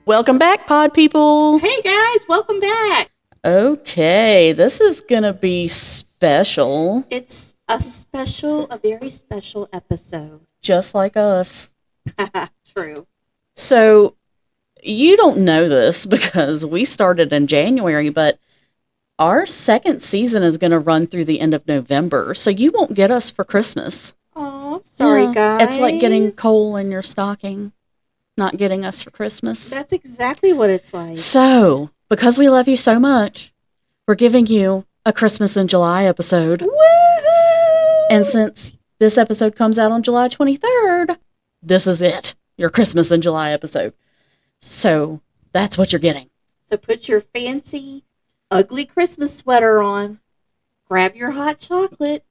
Welcome back, pod people. Hey guys, welcome back. Okay, this is going to be special. It's a very special episode. Just like us. True. So, you don't know this because we started in January, but our second season is going to run through the end of November. So, you won't get us for Christmas. Oh, sorry, guys. It's like getting coal in your stocking, not getting us for Christmas. That's exactly what it's like. So, because we love you so much, we're giving you a Christmas in July episode. Woohoo! And since this episode comes out on July 23rd, this is it. Your Christmas in July episode. So, that's what you're getting. So put your fancy, ugly Christmas sweater on. Grab your hot chocolate.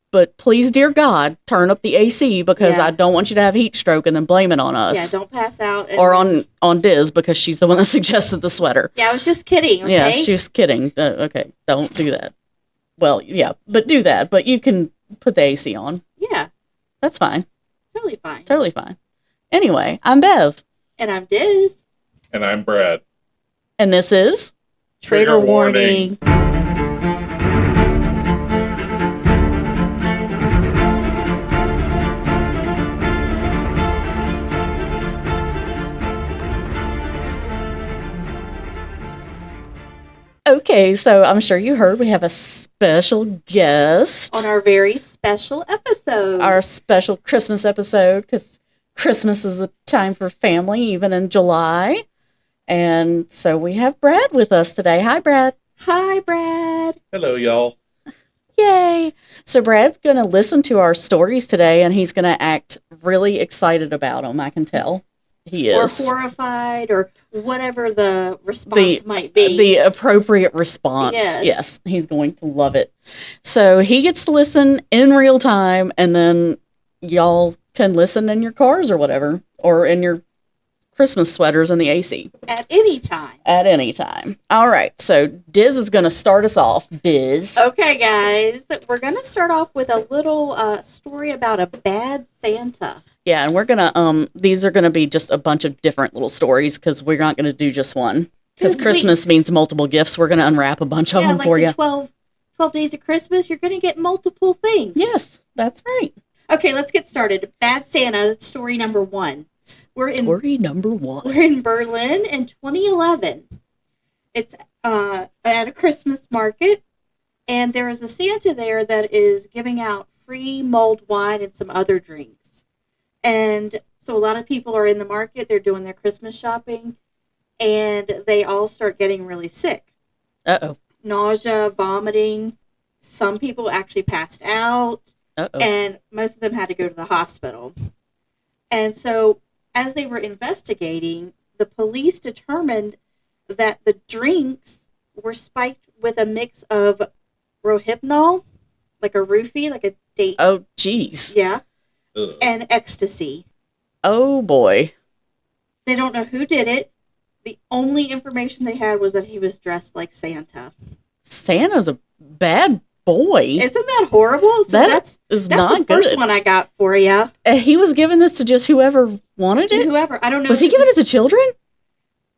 But please, dear God, turn up the AC because I don't want you to have heat stroke and then blame it on us. Yeah, don't pass out. Or on Diz because she's the one that suggested the sweater. Yeah, I was just kidding, okay? Yeah, she was kidding. Okay, don't do that. Well, yeah, but do that. But you can put the AC on. Yeah. That's fine. Totally fine. Totally fine. Anyway, I'm Bev. And I'm Diz. And I'm Brad. And this is... Trigger warning. Okay, so I'm sure you heard we have a special guest. On our very special episode. Our special Christmas episode, because Christmas is a time for family, even in July. And so we have Brad with us today. Hi, Brad. Hi, Brad. Hello, y'all. Yay. So Brad's going to listen to our stories today, and he's going to act really excited about them, I can tell. He is. Or horrified, or whatever the response might be. The appropriate response. Yes. He's going to love it. So he gets to listen in real time, and then y'all can listen in your cars or whatever, or in your Christmas sweaters in the AC. At any time. At any time. All right. So Diz is going to start us off. Diz. Okay, guys. We're going to start off with a little story about a bad Santa. Yeah, and we're going to, these are going to be just a bunch of different little stories because we're not going to do just one. Because Christmas means multiple gifts. We're going to unwrap a bunch of them for you. 12 days of Christmas, you're going to get multiple things. Yes, that's right. Okay, let's get started. Bad Santa, story number 1. Story number 1. We're in Berlin in 2011. It's at a Christmas market, and there is a Santa there that is giving out free mulled wine and some other drinks. And so a lot of people are in the market, they're doing their Christmas shopping, and they all start getting really sick. Uh-oh. Nausea, vomiting. Some people actually passed out. Uh-oh. And most of them had to go to the hospital. And so as they were investigating, the police determined that the drinks were spiked with a mix of Rohypnol, like a roofie, like a date. Oh, jeez. Yeah. Ugh. And ecstasy. Oh, boy. They don't know who did it. The only information they had was that he was dressed like Santa. Santa's a bad boy. Isn't that horrible? So that's not the first one I got for you. He was giving this to just whoever wanted it? Whoever. I don't know. Was he giving it to children?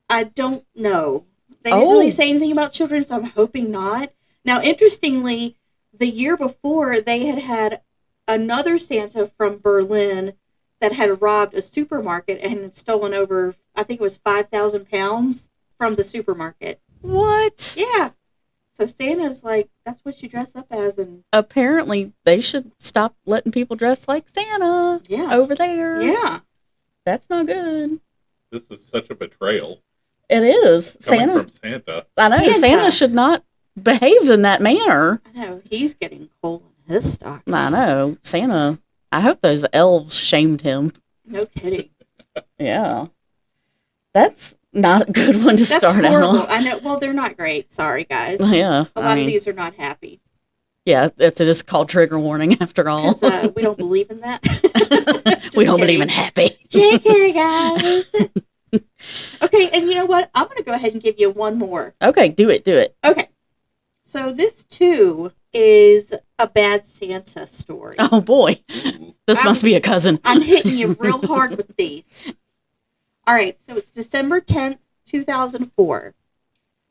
I don't know. They didn't really say anything about children, so I'm hoping not. Now, interestingly, the year before, they had another Santa from Berlin that had robbed a supermarket and had stolen over, I think it was 5,000 pounds from the supermarket. What? Yeah. So Santa's like, that's what you dress up as. And apparently, they should stop letting people dress like Santa over there. Yeah. That's not good. This is such a betrayal. It is. Coming from Santa. I know. Santa should not behave in that manner. I know. He's getting coal in his stocking. I know. Santa, I hope those elves shamed him. No kidding. Yeah. That's not a good one to start horrible. out. I know. Well, they're not great. Sorry, guys. Yeah. A lot of these are not happy. Yeah, it is called trigger warning after all. Because we don't believe in that. We don't believe in happy. JK, guys. Okay, and you know what? I'm going to go ahead and give you one more. Okay, do it. Okay. So this, too, is a bad Santa story. Oh, boy. This must be a cousin. I'm hitting you real hard with these. All right, so it's December 10th, 2004.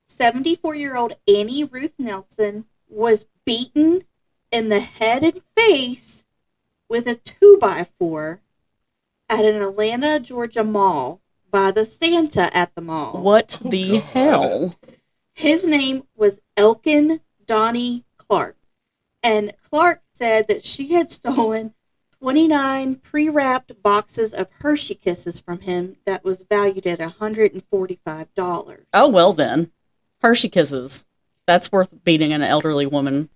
74-year-old Annie Ruth Nelson was beaten in the head and face with a 2x4 at an Atlanta, Georgia mall by the Santa at the mall. What the hell? His name was Elkin Donnie Clark. And Clark said that she had stolen 29 pre-wrapped boxes of Hershey Kisses from him that was valued at $145. Oh, well then. Hershey Kisses. That's worth beating an elderly woman.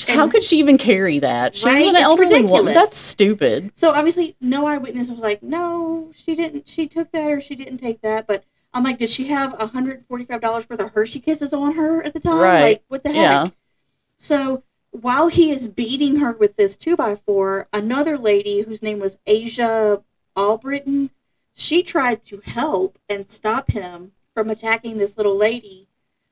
How could she even carry that? She was an elderly woman. That's stupid. So obviously, no eyewitness was like, no, she didn't. She took that or she didn't take that. But I'm like, did she have $145 worth of Hershey Kisses on her at the time? Right. Like, what the heck? Yeah. So while he is beating her with this 2x4, another lady whose name was Asia Albritton, she tried to help and stop him from attacking this little lady,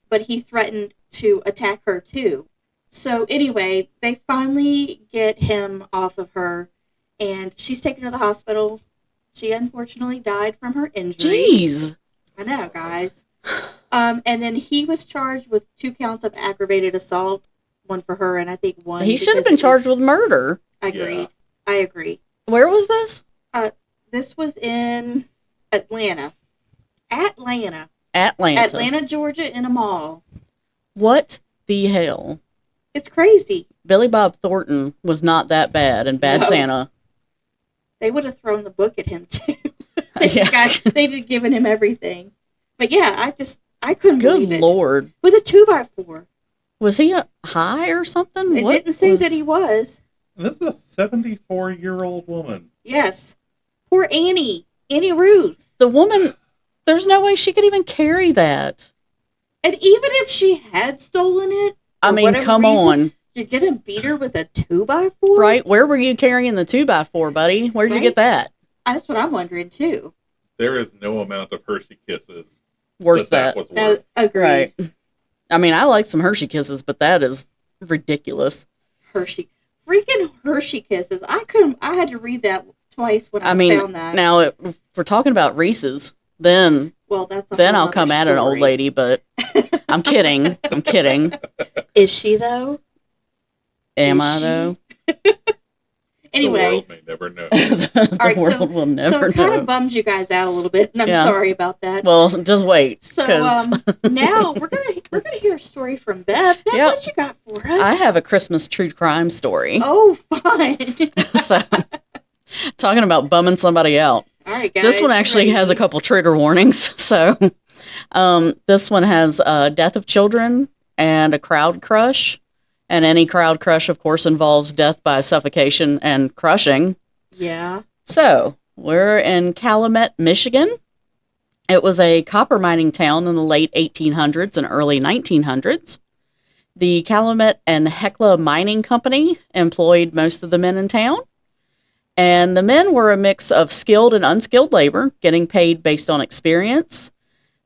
but he threatened to attack her too. So anyway, they finally get him off of her, and she's taken to the hospital. She unfortunately died from her injuries. Jeez. I know, guys. And then he was charged with 2 counts of aggravated assault, one for her, and I think one. He should have been charged with murder. Agreed. Yeah. I agree. Where was this? This was in Atlanta. Atlanta, Georgia, in a mall. What the hell? It's crazy. Billy Bob Thornton was not that bad in Bad Santa. They would have thrown the book at him, too. They'd have given him everything. But yeah, I couldn't believe it. Good Lord. With a 2x4. Was he high or something? It didn't say that he was. This is a 74-year-old woman. Yes. Poor Annie. Annie Ruth. The woman, there's no way she could even carry that. And even if she had stolen it, I mean, come on. You're going to beat her with a 2x4? Right. Where were you carrying the 2x4, buddy? Where'd you get that? That's what I'm wondering, too. There is no amount of Hershey Kisses worth that. Was worth. Agreed. Right. I mean, I like some Hershey Kisses, but that is ridiculous. Freaking Hershey Kisses. I had to read that twice when I found that. Now, if we're talking about Reese's, then I'll come at an old lady, but I'm kidding. I'm kidding. Is she, though? Am I, though? Anyway. The world may never know. The world will never know. So it kind of bums you guys out a little bit, and I'm sorry about that. Well, just wait. So now we're gonna hear a story from Bev. Bev, what you got for us? I have a Christmas true crime story. Oh, fun. So, talking about bumming somebody out. All right, guys. This one actually has a couple trigger warnings. So, this one has death of children and a crowd crush. And any crowd crush, of course, involves death by suffocation and crushing. Yeah. So, we're in Calumet, Michigan. It was a copper mining town in the late 1800s and early 1900s. The Calumet and Hecla Mining Company employed most of the men in town. And the men were a mix of skilled and unskilled labor, getting paid based on experience.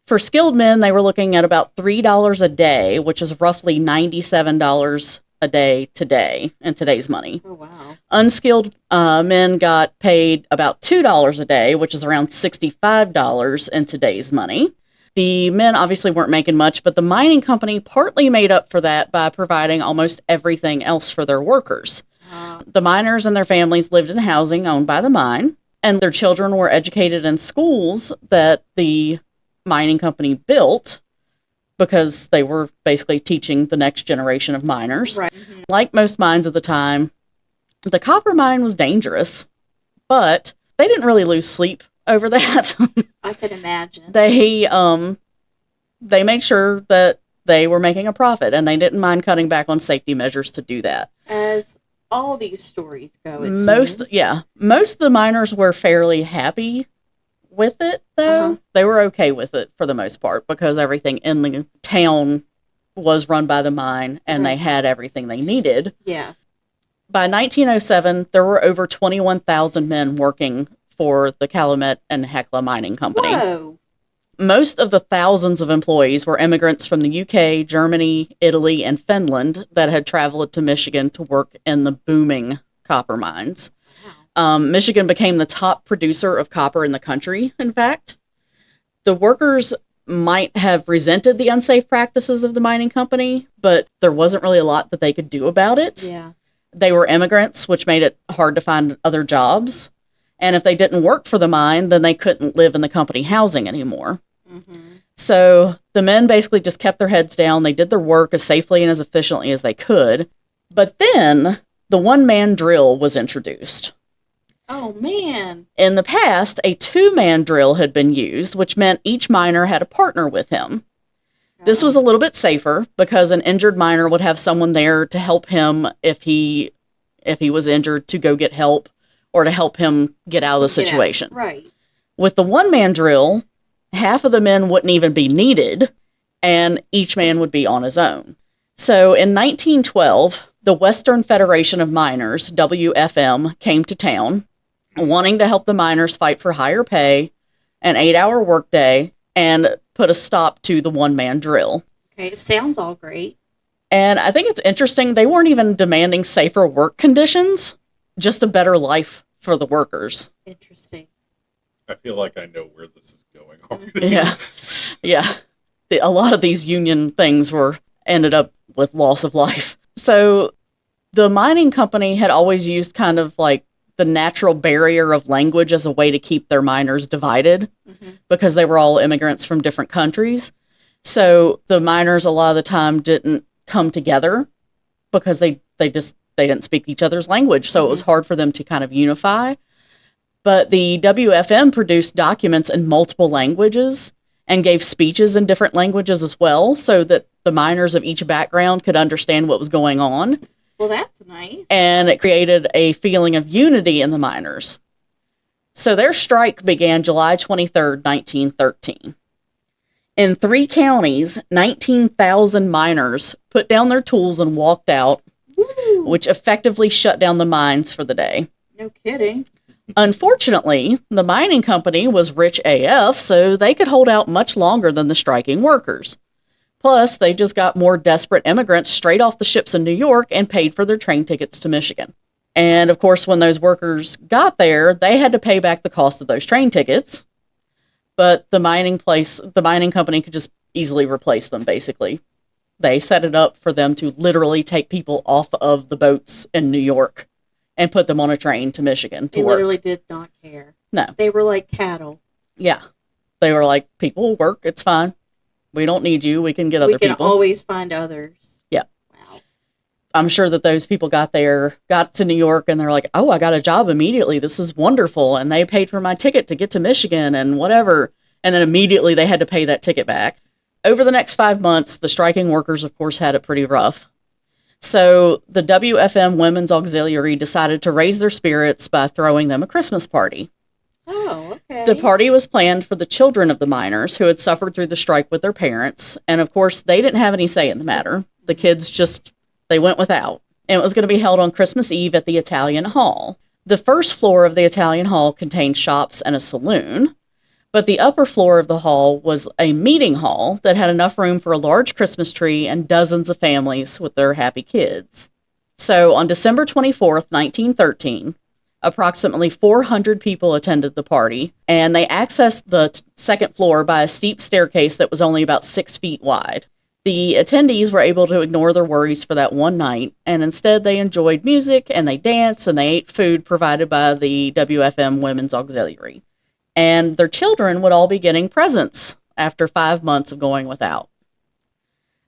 For skilled men, they were looking at about $3 a day, which is roughly $97 a day today, in today's money. Oh, wow. Unskilled men got paid about $2 a day, which is around $65 in today's money. The men obviously weren't making much, but the mining company partly made up for that by providing almost everything else for their workers. The miners and their families lived in housing owned by the mine, and their children were educated in schools that the mining company built because they were basically teaching the next generation of miners. Right. Mm-hmm. Like most mines of the time, the copper mine was dangerous, but they didn't really lose sleep over that. I can imagine. They made sure that they were making a profit, and they didn't mind cutting back on safety measures to do that. As all these stories go, it most of the miners were fairly happy with it, though. Uh-huh. They were okay with it for the most part because everything in the town was run by the mine and they had everything they needed. Yeah. By 1907, there were over 21,000 men working for the Calumet and Hecla Mining Company. Whoa. Most of the thousands of employees were immigrants from the UK, Germany, Italy, and Finland that had traveled to Michigan to work in the booming copper mines. Michigan became the top producer of copper in the country, in fact. The workers might have resented the unsafe practices of the mining company, but there wasn't really a lot that they could do about it. Yeah. They were immigrants, which made it hard to find other jobs. And if they didn't work for the mine, then they couldn't live in the company housing anymore. Mm-hmm. So the men basically just kept their heads down. They did their work as safely and as efficiently as they could. But then the one-man drill was introduced. Oh, man. In the past, a two-man drill had been used, which meant each miner had a partner with him. Oh. This was a little bit safer because an injured miner would have someone there to help him if he was injured, to go get help or to help him get out of the situation. Right. With the one-man drill, half of the men wouldn't even be needed, and each man would be on his own. So in 1912, the Western Federation of Miners, WFM, came to town, wanting to help the miners fight for higher pay, an 8-hour workday, and put a stop to the one-man drill. Okay, it sounds all great. And I think it's interesting, they weren't even demanding safer work conditions, just a better life for the workers. Interesting. I feel like I know where this is going already. Yeah. A lot of these union things ended up with loss of life. So the mining company had always used kind of like the natural barrier of language as a way to keep their miners divided, because they were all immigrants from different countries. So the miners a lot of the time didn't come together because they didn't speak each other's language. So it was hard for them to kind of unify. But the WFM produced documents in multiple languages and gave speeches in different languages as well, so that the miners of each background could understand what was going on. Well, that's nice. And it created a feeling of unity in the miners. So their strike began July 23rd, 1913. In 3 counties, 19,000 miners put down their tools and walked out, which effectively shut down the mines for the day. No kidding. Unfortunately, the mining company was rich AF, so they could hold out much longer than the striking workers. Plus, they just got more desperate immigrants straight off the ships in New York and paid for their train tickets to Michigan. And of course, when those workers got there, they had to pay back the cost of those train tickets. But the mining company could just easily replace them, basically. They set it up for them to literally take people off of the boats in New York and put them on a train to Michigan to work. They literally did not care. No. They were like cattle. Yeah. They were like, people will work, it's fine. We don't need you, we can get other people. We can always find others. Yeah. Wow. I'm sure that those people got to New York, and they're like, oh, I got a job immediately. This is wonderful. And they paid for my ticket to get to Michigan and whatever. And then immediately they had to pay that ticket back. Over the next 5 months, the striking workers, of course, had it pretty rough. So the WFM Women's Auxiliary decided to raise their spirits by throwing them a Christmas party. Oh, okay. The party was planned for the children of the miners who had suffered through the strike with their parents. And of course, they didn't have any say in the matter. The kids they went without. And it was going to be held on Christmas Eve at the Italian Hall. The first floor of the Italian Hall contained shops and a saloon. But the upper floor of the hall was a meeting hall that had enough room for a large Christmas tree and dozens of families with their happy kids. So on December 24th, 1913, approximately 400 people attended the party, and they accessed the second floor by a steep staircase that was only about 6 feet wide. The attendees were able to ignore their worries for that one night, and instead they enjoyed music, and they danced, and they ate food provided by the WFM Women's Auxiliary. And their children would all be getting presents after 5 months of going without.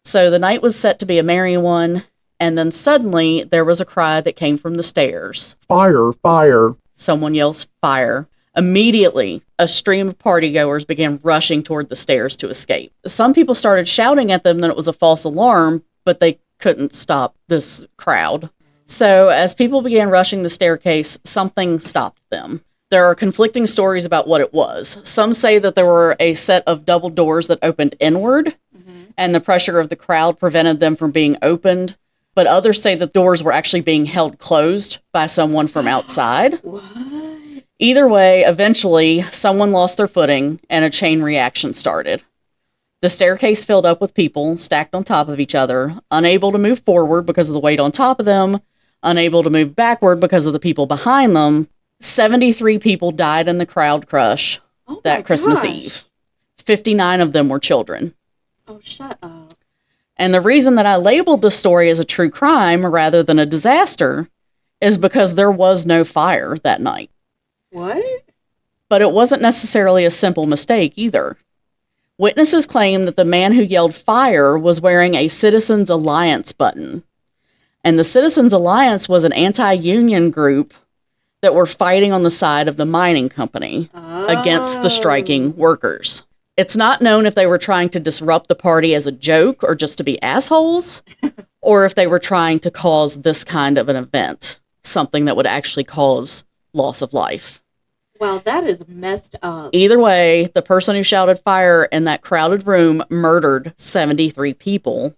So the night was set to be a merry one, and then suddenly there was a cry that came from the stairs. Fire, fire. Someone yells, fire. Immediately, a stream of partygoers began rushing toward the stairs to escape. Some people started shouting at them that it was a false alarm, but they couldn't stop this crowd. So as people began rushing the staircase, something stopped them. There are conflicting stories about what it was. Some say that there were a set of double doors that opened inward, and the pressure of the crowd prevented them from being opened. But others say that doors were actually being held closed by someone from outside. What? Either way, eventually, someone lost their footing, and a chain reaction started. The staircase filled up with people stacked on top of each other, unable to move forward because of the weight on top of them, unable to move backward because of the people behind them. 73 people died in the crowd crush that Christmas Eve. 59 of them were children. Oh, shut up. And the reason that I labeled the story as a true crime rather than a disaster is because there was no fire that night. What? But it wasn't necessarily a simple mistake either. Witnesses claim that the man who yelled fire was wearing a Citizens Alliance button. And the Citizens Alliance was an anti-union group that were fighting on the side of the mining company against the striking workers. It's not known if they were trying to disrupt the party as a joke or just to be assholes, or if they were trying to cause this kind of an event, something that would actually cause loss of life. Wow, that is messed up. Either way, the person who shouted fire in that crowded room murdered 73 people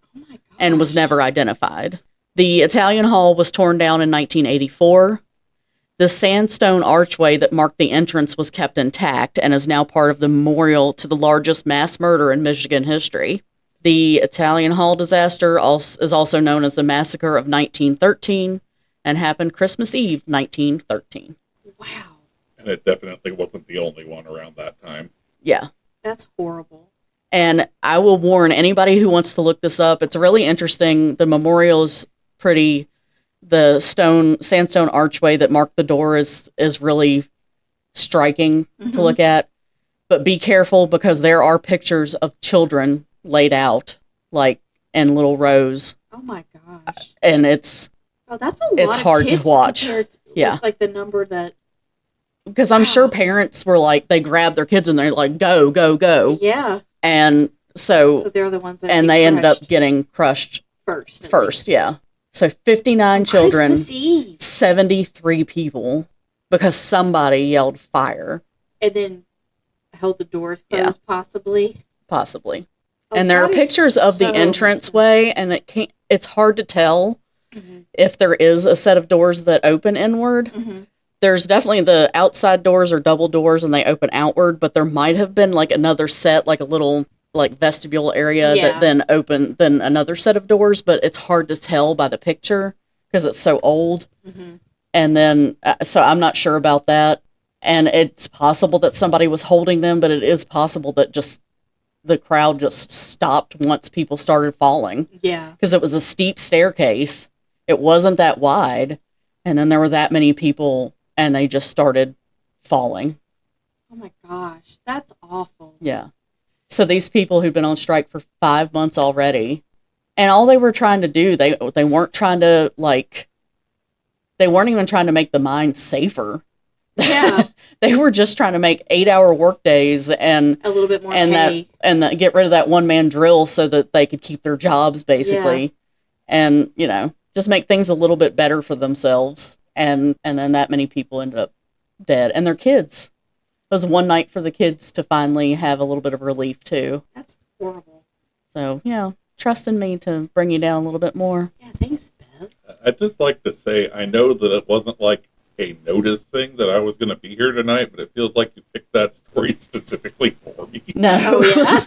and was never identified. The Italian Hall was torn down in 1984. The sandstone archway that marked the entrance was kept intact and is now part of the memorial to the largest mass murder in Michigan history. The Italian Hall disaster is also known as the Massacre of 1913 and happened Christmas Eve, 1913. Wow. And it definitely wasn't the only one around that time. Yeah. That's horrible. And I will warn anybody who wants to look this up. It's really interesting. The memorial is pretty... The sandstone archway that marked the door is really striking to look at. But be careful because there are pictures of children laid out, like in little rows. Oh my gosh! And it's that's a lot. It's hard to watch. Yeah, like the number that. Because I'm sure parents were like, they grabbed their kids and they're like, go, go, go. Yeah. And so they're the ones that ended up getting crushed first. Yeah. So 59 children, 73 people, because somebody yelled fire. And then held the doors closed, possibly. Possibly. Oh, and there are pictures of the entranceway, and it's hard to tell if there is a set of doors that open inward. There's definitely the outside doors are double doors and they open outward, but there might have been like another set, like a little like vestibule area that then another set of doors, but it's hard to tell by the picture because it's so old. And then, so I'm not sure about that. And it's possible that somebody was holding them, but it is possible that just the crowd just stopped once people started falling. Yeah. Because it was a steep staircase. It wasn't that wide. And then there were that many people and they just started falling. Oh my gosh. That's awful. Yeah. So these people who'd been on strike for 5 months already, and all they were trying to do, they weren't trying to they weren't even trying to make the mine safer. Yeah. They were just trying to make 8-hour work days and a little bit more pay. Get rid of that one-man drill so that they could keep their jobs basically. Yeah. And, just make things a little bit better for themselves. And then that many people ended up dead and their kids. It was one night for the kids to finally have a little bit of relief, too. That's horrible. So, trust in me to bring you down a little bit more. Yeah, thanks, Beth. I'd just like to say, I know that it wasn't like a notice thing that I was going to be here tonight, but it feels like you picked that story specifically for me. No,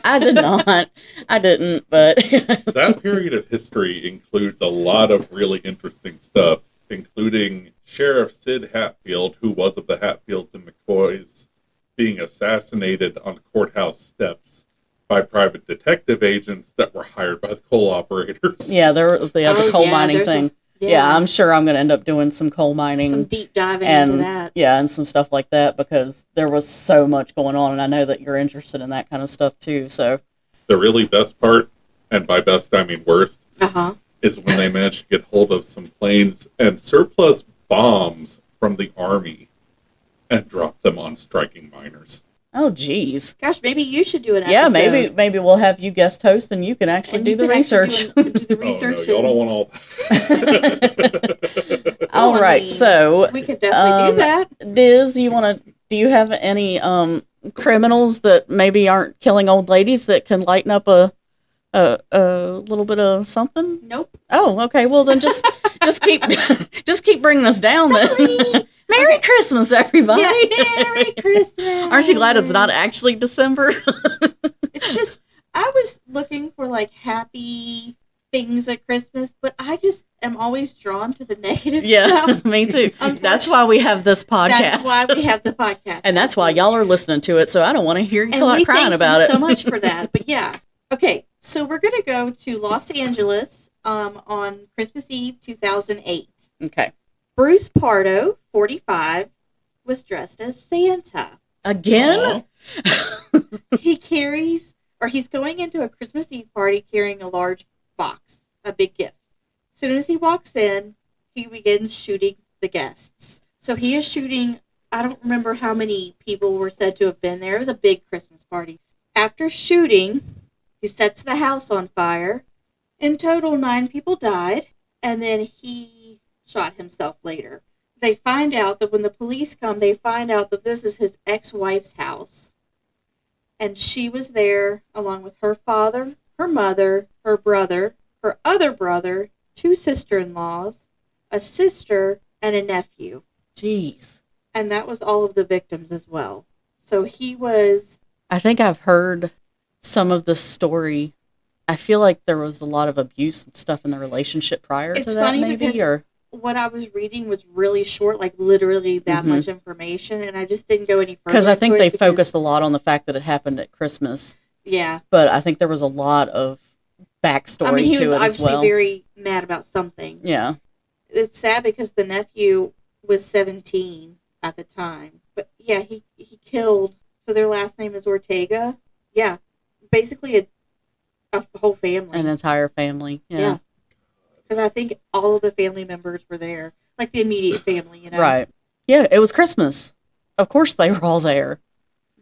I did not. I didn't, but... That period of history includes a lot of really interesting stuff, including Sheriff Sid Hatfield, who was of the Hatfields and McCoys, being assassinated on courthouse steps by private detective agents that were hired by the coal operators. Yeah, the coal mining thing. I'm sure I'm going to end up doing some coal mining. Some deep diving into that. Yeah, and some stuff like that because there was so much going on, and I know that you're interested in that kind of stuff too. So the really best part, and by best I mean worst, is when they managed to get hold of some planes and surplus bombs from the Army and drop them on striking miners. Oh, geez. Gosh, maybe you should do an episode. Yeah, maybe we'll have you guest host and you can actually do the research. Do the research. Y'all don't want all that. All right, so... We could definitely do that. Diz, do you have any criminals that maybe aren't killing old ladies that can lighten up a little bit of something? Nope. Oh, okay. Well, then just keep bringing us down. Then. Merry Christmas, everybody! Yeah, Merry Christmas! Aren't you glad it's not actually December? It's just I was looking for like happy things at Christmas, but I just am always drawn to the negative Yeah, stuff. me too. That's why we have this podcast. That's why we have the podcast. And that's why y'all are listening to it, so I don't want to hear you crying about it. Thank you so much for that. But yeah. Okay, so we're going to go to Los Angeles on Christmas Eve, 2008. Okay. Bruce Pardo, 45, was dressed as Santa. Again? He's going into a Christmas Eve party carrying a large box, a big gift. As soon as he walks in, he begins shooting the guests. So he is shooting, I don't remember how many people were said to have been there. It was a big Christmas party. After shooting, he sets the house on fire. In total, 9 people died, and then he shot himself later. They find out that when the police come, they find out that this is his ex-wife's house. And she was there along with her father, her mother, her brother, her other brother, 2 sister-in-laws, a sister, and a nephew. Jeez. And that was all of the victims as well. So he was... I think I've heard some of the story. I feel like there was a lot of abuse and stuff in the relationship prior to that, funny maybe? Or what I was reading was really short, like literally that much information, and I just didn't go any further. Because I think they focused a lot on the fact that it happened at Christmas. Yeah. But I think there was a lot of backstory he to was it as obviously well. very mad about something. Yeah. It's sad because the nephew was 17 at the time. But yeah, he killed, so their last name is Ortega. Yeah. Basically a whole family. An entire family. Yeah. Because I think all of the family members were there. Like the immediate family, you know? Right. Yeah, it was Christmas. Of course they were all there.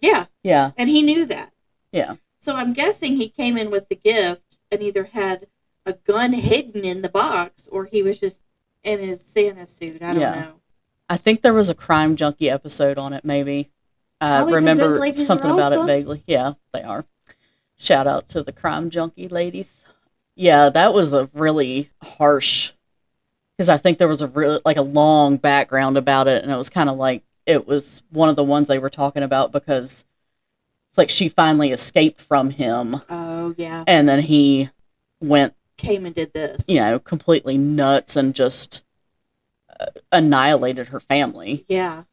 Yeah. Yeah. And he knew that. Yeah. So I'm guessing he came in with the gift and either had a gun hidden in the box or he was just in his Santa suit. I don't know. I think there was a Crime Junkie episode on it, maybe. I remember something about it vaguely. Yeah, they are. Shout out to the Crime Junkie ladies. Yeah, that was a really harsh, because I think there was a really, like, a long background about it, and it was kind of like, it was one of the ones they were talking about because it's like she finally escaped from him. Oh, yeah. And then he came and did this. You know, completely nuts and just annihilated her family. Yeah.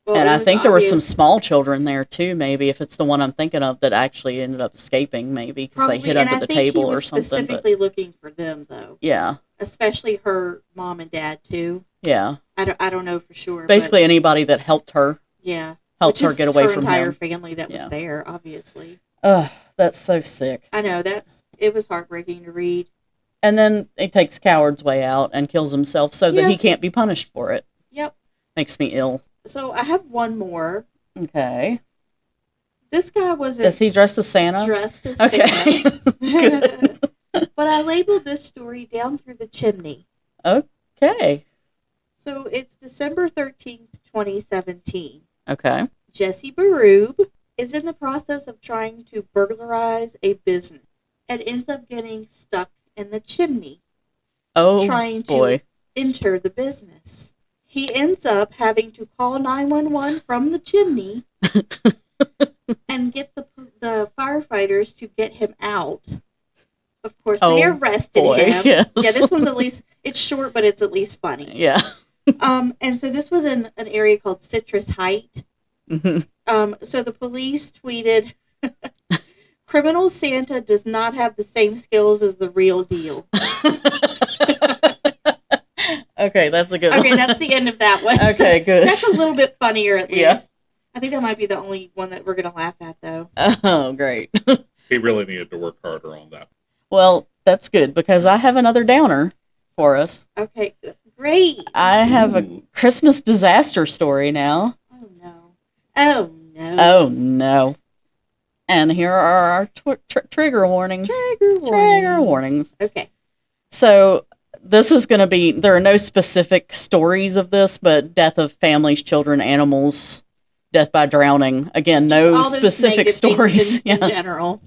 Well, and I think there were some small children there too, maybe, if it's the one I'm thinking of that actually ended up escaping, maybe, because they hid under the table or something. Specifically looking for them, though. Yeah. Especially her mom and dad, too. Yeah. I don't know for sure. Basically anybody that helped her. Yeah. Helped her get away from him. Her entire family that was there, obviously. Ugh, that's so sick. I know, it was heartbreaking to read. And then he takes coward's way out and kills himself so that he can't be punished for it. Yep. Makes me ill. So I have one more. Okay. This guy wasn't... Is he dressed as Santa? Dressed as Santa. Good. But I labeled this story Down Through the Chimney. Okay. So it's December 13th, 2017. Okay. Jesse Baroob is in the process of trying to burglarize a business and ends up getting stuck in the chimney. Trying to enter the business. He ends up having to call 911 from the chimney and get the firefighters to get him out. Of course, they arrested him. Yes. Yeah, this one's at least, it's short, but it's at least funny. Yeah. And so this was in an area called Citrus Heights. Mm-hmm. So the police tweeted, "Criminal Santa does not have the same skills as the real deal." Okay, that's a good one. Okay, that's the end of that one. Okay, good. That's a little bit funnier, at least. Yeah. I think that might be the only one that we're going to laugh at, though. Oh, great. He really needed to work harder on that. Well, that's good, because I have another downer for us. Okay, great. I have a Christmas disaster story now. Oh, no. Oh, no. Oh, no. And here are our trigger warnings. Trigger warnings. Okay. So, this is going to be, there are no specific stories of this, but death of families, children, animals, death by drowning. Again, no specific stories. In general.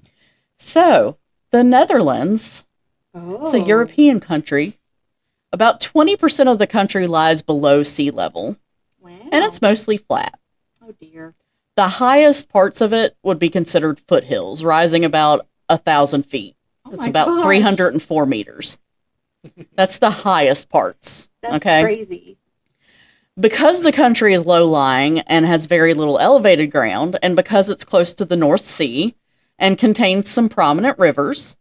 So, the Netherlands, it's a European country. About 20% of the country lies below sea level. Wow. And it's mostly flat. Oh, dear. The highest parts of it would be considered foothills, rising about 1,000 feet. It's about 304 meters. That's the highest parts. That's crazy. Because the country is low-lying and has very little elevated ground, and because it's close to the North Sea and contains some prominent rivers,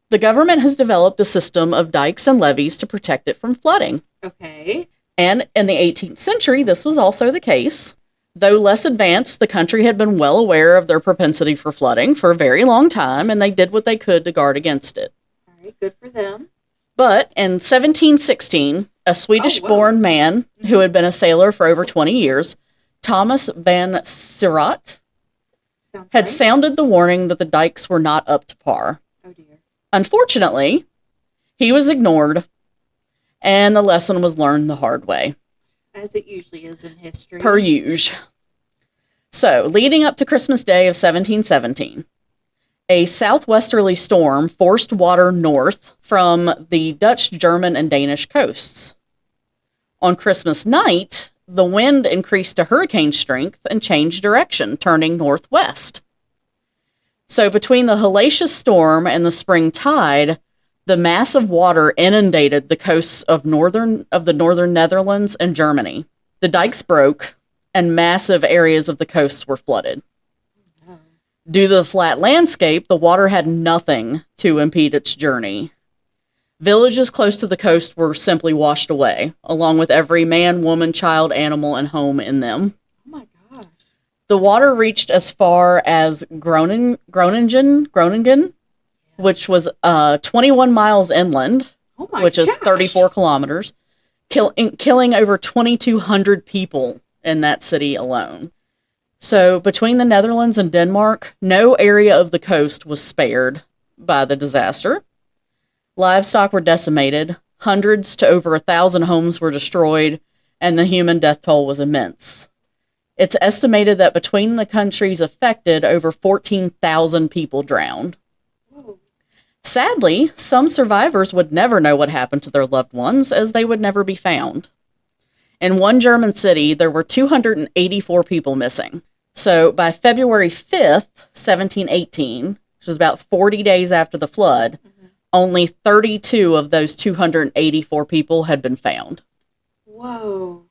the government has developed a system of dikes and levees to protect it from flooding. Okay. And in the 18th century, this was also the case. Though less advanced, the country had been well aware of their propensity for flooding for a very long time, and they did what they could to guard against it. All right, good for them. But in 1716, a Swedish-born man who had been a sailor for over 20 years, Thomas van Sirat, had sounded the warning that the dikes were not up to par. Oh, dear. Unfortunately, he was ignored, and the lesson was learned the hard way. As it usually is in history. Per usual. So, leading up to Christmas Day of 1717, a southwesterly storm forced water north from the Dutch, German, and Danish coasts. On Christmas night, the wind increased to hurricane strength and changed direction, turning northwest. So between the hellacious storm and the spring tide, the mass of water inundated the coasts of the northern Netherlands and Germany. The dikes broke, and massive areas of the coasts were flooded. Due to the flat landscape, the water had nothing to impede its journey. Villages close to the coast were simply washed away, along with every man, woman, child, animal, and home in them. Oh my gosh. The water reached as far as Groningen, which was 21 miles inland, which is 34 kilometers, killing over 2,200 people in that city alone. So between the Netherlands and Denmark, no area of the coast was spared by the disaster. Livestock were decimated, hundreds to over 1,000 homes were destroyed, and the human death toll was immense. It's estimated that between the countries affected, over 14,000 people drowned. Whoa. Sadly, some survivors would never know what happened to their loved ones, as they would never be found. In one German city, there were 284 people missing. So by February 5th, 1718, which is about 40 days after the flood, only 32 of those 284 people had been found. Whoa.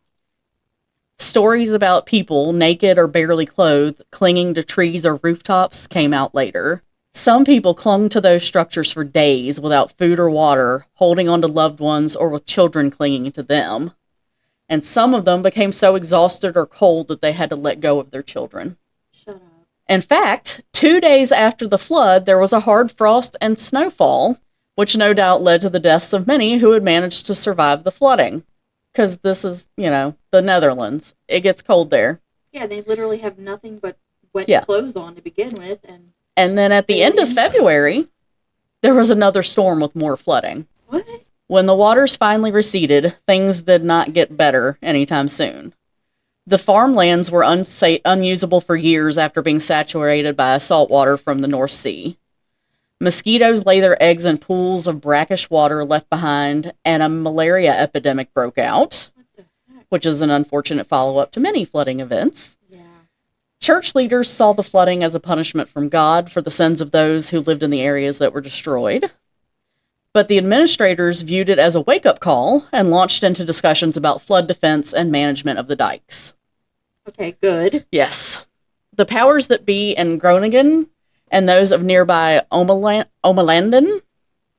Stories about people, naked or barely clothed, clinging to trees or rooftops came out later. Some people clung to those structures for days without food or water, holding on to loved ones or with children clinging to them. And some of them became so exhausted or cold that they had to let go of their children. Shut up. In fact, 2 days after the flood, there was a hard frost and snowfall, which no doubt led to the deaths of many who had managed to survive the flooding. Because this is, the Netherlands. It gets cold there. Yeah, they literally have nothing but wet clothes on to begin with. And then at the end of February, there was another storm with more flooding. What? When the waters finally receded, things did not get better anytime soon. The farmlands were unusable for years after being saturated by salt water from the North Sea. Mosquitoes lay their eggs in pools of brackish water left behind, and a malaria epidemic broke out, which is an unfortunate follow-up to many flooding events. Yeah. Church leaders saw the flooding as a punishment from God for the sins of those who lived in the areas that were destroyed. But the administrators viewed it as a wake-up call and launched into discussions about flood defense and management of the dikes. Okay, good. Yes. The powers that be in Groningen and those of nearby Omelanden,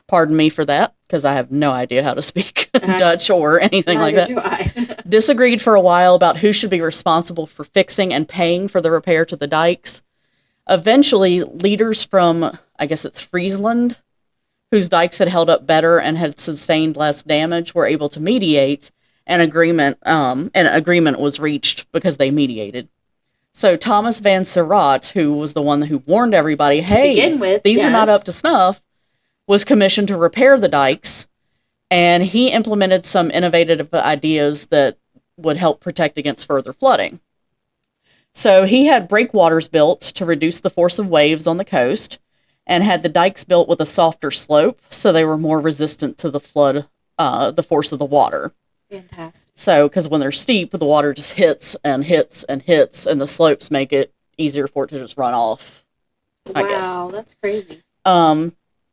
pardon me for that, because I have no idea how to speak Dutch or anything like that, do I. disagreed for a while about who should be responsible for fixing and paying for the repair to the dikes. Eventually, leaders from, I guess it's Friesland, whose dikes had held up better and had sustained less damage, were able to mediate, and an agreement was reached because they mediated. So Thomas van Sirat, who was the one who warned everybody, hey, these are not up to snuff, was commissioned to repair the dikes, and he implemented some innovative ideas that would help protect against further flooding. So he had breakwaters built to reduce the force of waves on the coast, and had the dikes built with a softer slope, so they were more resistant to the flood, the force of the water. Fantastic. So, because when they're steep, the water just hits and hits and hits, and the slopes make it easier for it to just run off, I guess. Wow, that's crazy.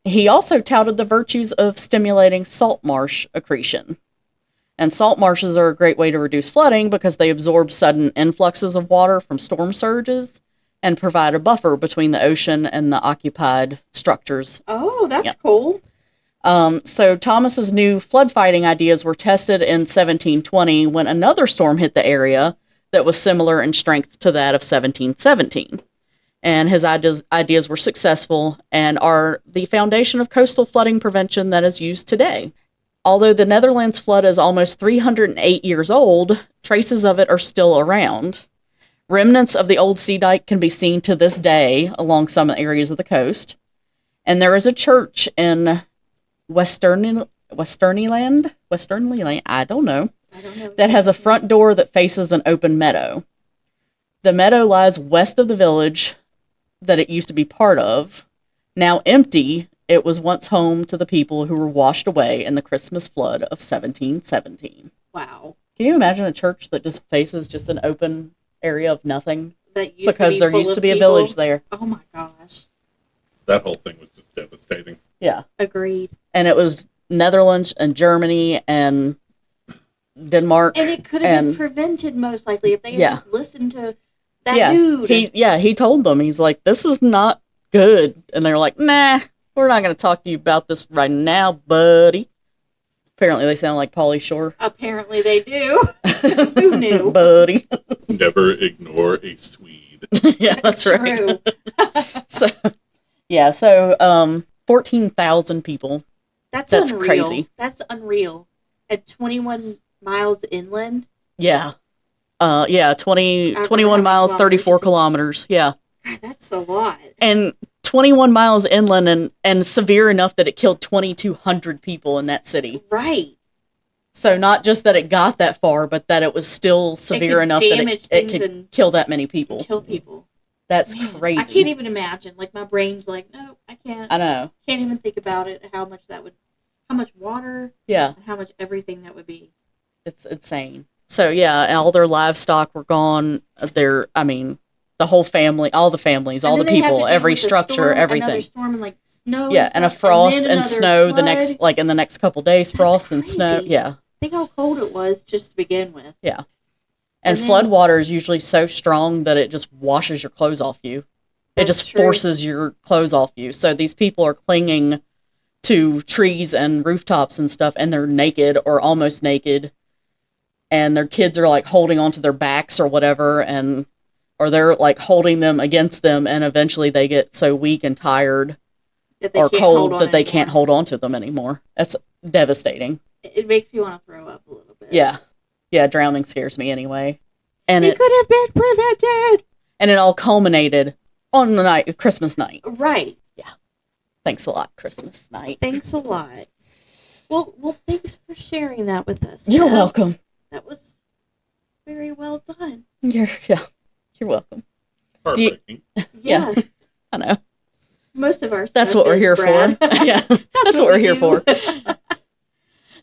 He also touted the virtues of stimulating salt marsh accretion. And salt marshes are a great way to reduce flooding because they absorb sudden influxes of water from storm surges and provide a buffer between the ocean and the occupied structures. Oh, that's cool. So Thomas's new flood fighting ideas were tested in 1720 when another storm hit the area that was similar in strength to that of 1717. And his ideas were successful and are the foundation of coastal flooding prevention that is used today. Although the Netherlands flood is almost 308 years old, traces of it are still around. Remnants of the old sea dike can be seen to this day along some areas of the coast. And there is a church in Westernlyland, I don't know, that has a front door that faces an open meadow. The meadow lies west of the village that it used to be part of. Now empty, it was once home to the people who were washed away in the Christmas flood of 1717. Wow. Can you imagine a church that just faces just an open area of nothing? Because there used to be a village there. Oh my gosh. That whole thing was just devastating. Yeah. Agreed. And it was Netherlands and Germany and Denmark. And it could have been prevented most likely if they had just listened to that dude. He told them, he's like, this is not good. And they're like, nah, we're not going to talk to you about this right now, buddy. Apparently they sound like Pauly Shore. Apparently they do. Who knew? Buddy. Never ignore a Swede. Yeah, that's right. So 14,000 people. That's unreal. Crazy. That's unreal. At 21 miles inland? Yeah. 21 miles, 34 kilometers. Yeah. God, that's a lot. And 21 miles inland and severe enough that it killed 2,200 people in that city. Right. So not just that it got that far, but that it was still severe enough that it could kill that many people. Kill people. That's crazy. I can't even imagine. Like, my brain's like, no, I can't. I know. Can't even think about it, how much water. Yeah. And how much everything that would be. It's insane. So, yeah, all their livestock were gone. The whole family, all the families, all the people, every structure, everything. Another storm and, like, snow. Yeah, and a frost and snow flood. in the next couple days. That's frost crazy. And snow. Yeah. Think how cold it was just to begin with. Yeah. And flood water is usually so strong that it just washes your clothes off you. It just forces your clothes off you. So these people are clinging to trees and rooftops and stuff, and they're naked or almost naked. And their kids are like holding onto their backs or whatever, or they're like holding them against them, and eventually they get so weak and tired or cold that they can't hold on to them anymore. That's devastating. It makes me want to throw up a little bit. Yeah. Yeah, drowning scares me anyway. And it could have been prevented. And it all culminated on the Christmas night. Right. Yeah. Thanks a lot, Christmas night. Thanks a lot. Well, thanks for sharing that with us. You're welcome. That was very well done. You're welcome. Heartbreaking. Yeah. I know. Most of our stuff That's what we're here for. Yeah. That's what we're here for.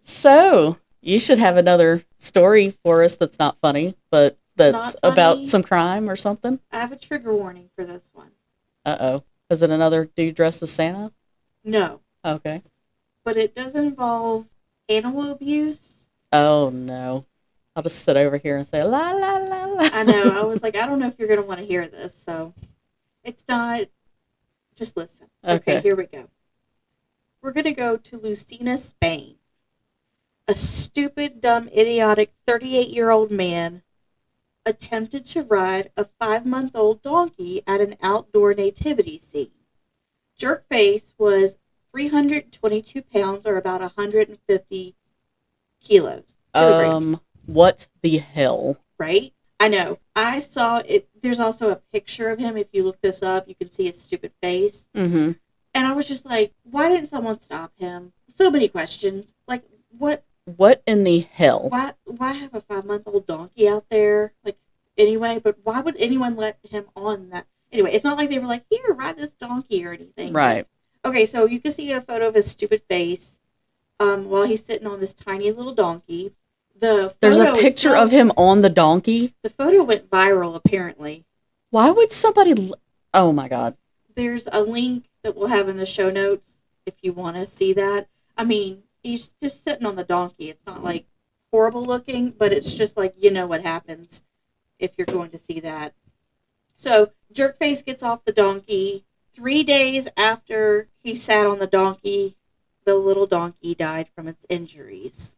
So, you should have another story for us that's not funny, but that's about some crime or something. I have a trigger warning for this one. Uh-oh. Is it another dude dressed as Santa? No. Okay. But it does involve animal abuse. Oh, no. I'll just sit over here and say, la, la, la, la. I know. I was like, I don't know if you're going to want to hear this, so it's not. Just listen. Okay, here we go. We're going to go to Lucena, Spain. A stupid, dumb, idiotic 38-year-old man attempted to ride a 5-month-old donkey at an outdoor nativity scene. Jerkface was 322 pounds, or about 150 kilograms. What the hell? Right? I know. I saw it. There's also a picture of him. If you look this up, you can see his stupid face. Mm-hmm. And I was just like, why didn't someone stop him? So many questions. Like, what? What in the hell? Why have a 5-month-old donkey out there? Like, anyway, but why would anyone let him on that? Anyway, it's not like they were like, here, ride this donkey or anything. Right. Okay, so you can see a photo of his stupid face while he's sitting on this tiny little donkey. There's a picture of him on the donkey? The photo went viral, apparently. Why would somebody... Oh, my God. There's a link that we'll have in the show notes if you want to see that. I mean, he's just sitting on the donkey. It's not like horrible looking, but it's just like, you know what happens if you're going to see that. So Jerkface gets off the donkey. 3 days after he sat on the donkey, the little donkey died from its injuries.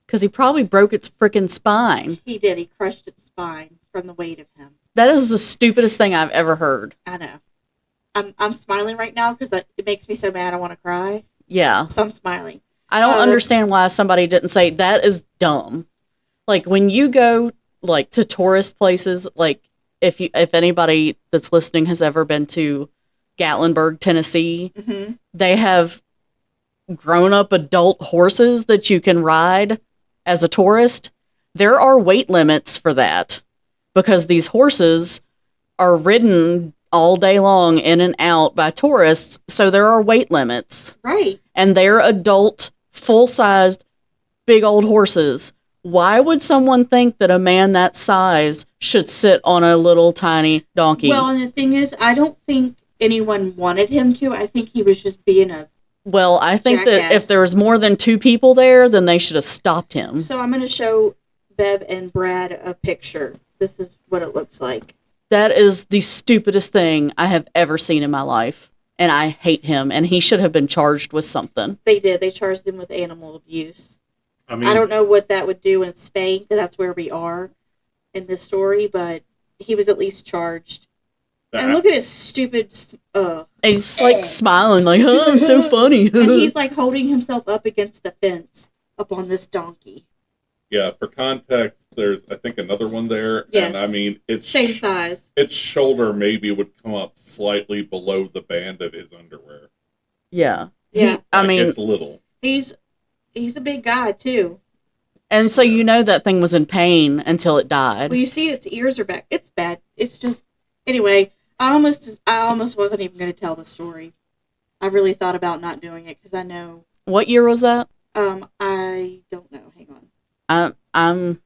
Because he probably broke its freaking spine. He did. He crushed its spine from the weight of him. That is the stupidest thing I've ever heard. I know. I'm smiling right now because it makes me so mad I want to cry. Yeah. So I'm smiling. I don't understand why somebody didn't say, that is dumb. Like, when you go, like, to tourist places, like, if anybody that's listening has ever been to Gatlinburg, Tennessee, mm-hmm. they have grown-up adult horses that you can ride as a tourist. There are weight limits for that because these horses are ridden all day long in and out by tourists, so there are weight limits. Right. And they're adult, full-sized, big old horses. Why would someone think that a man that size should sit on a little tiny donkey? Well, and the thing is, I don't think anyone wanted him to. I think he was just being a Well, I think jackass. that if there was more than 2 people there, then they should have stopped him. So I'm going to show Bev and Brad a picture. This is what it looks like. That is the stupidest thing I have ever seen in my life. And I hate him. And he should have been charged with something. They did. They charged him with animal abuse. I mean, I don't know what that would do in Spain, because that's where we are in this story, but he was at least charged. And look at his stupid... And he's like smiling like, oh, I'm so funny. And he's like holding himself up against the fence up on this donkey. Yeah, for context, there's, I think, another one there. Yes. And I mean, it's same size. Its shoulder maybe would come up slightly below the band of his underwear. Yeah. Yeah. I mean... It's little. He's a big guy, too. And so you know that thing was in pain until it died. Well, you see its ears are back. It's bad. It's just... Anyway, I almost wasn't even going to tell the story. I really thought about not doing it, because I know... What year was that? I don't know. Hang on. I'm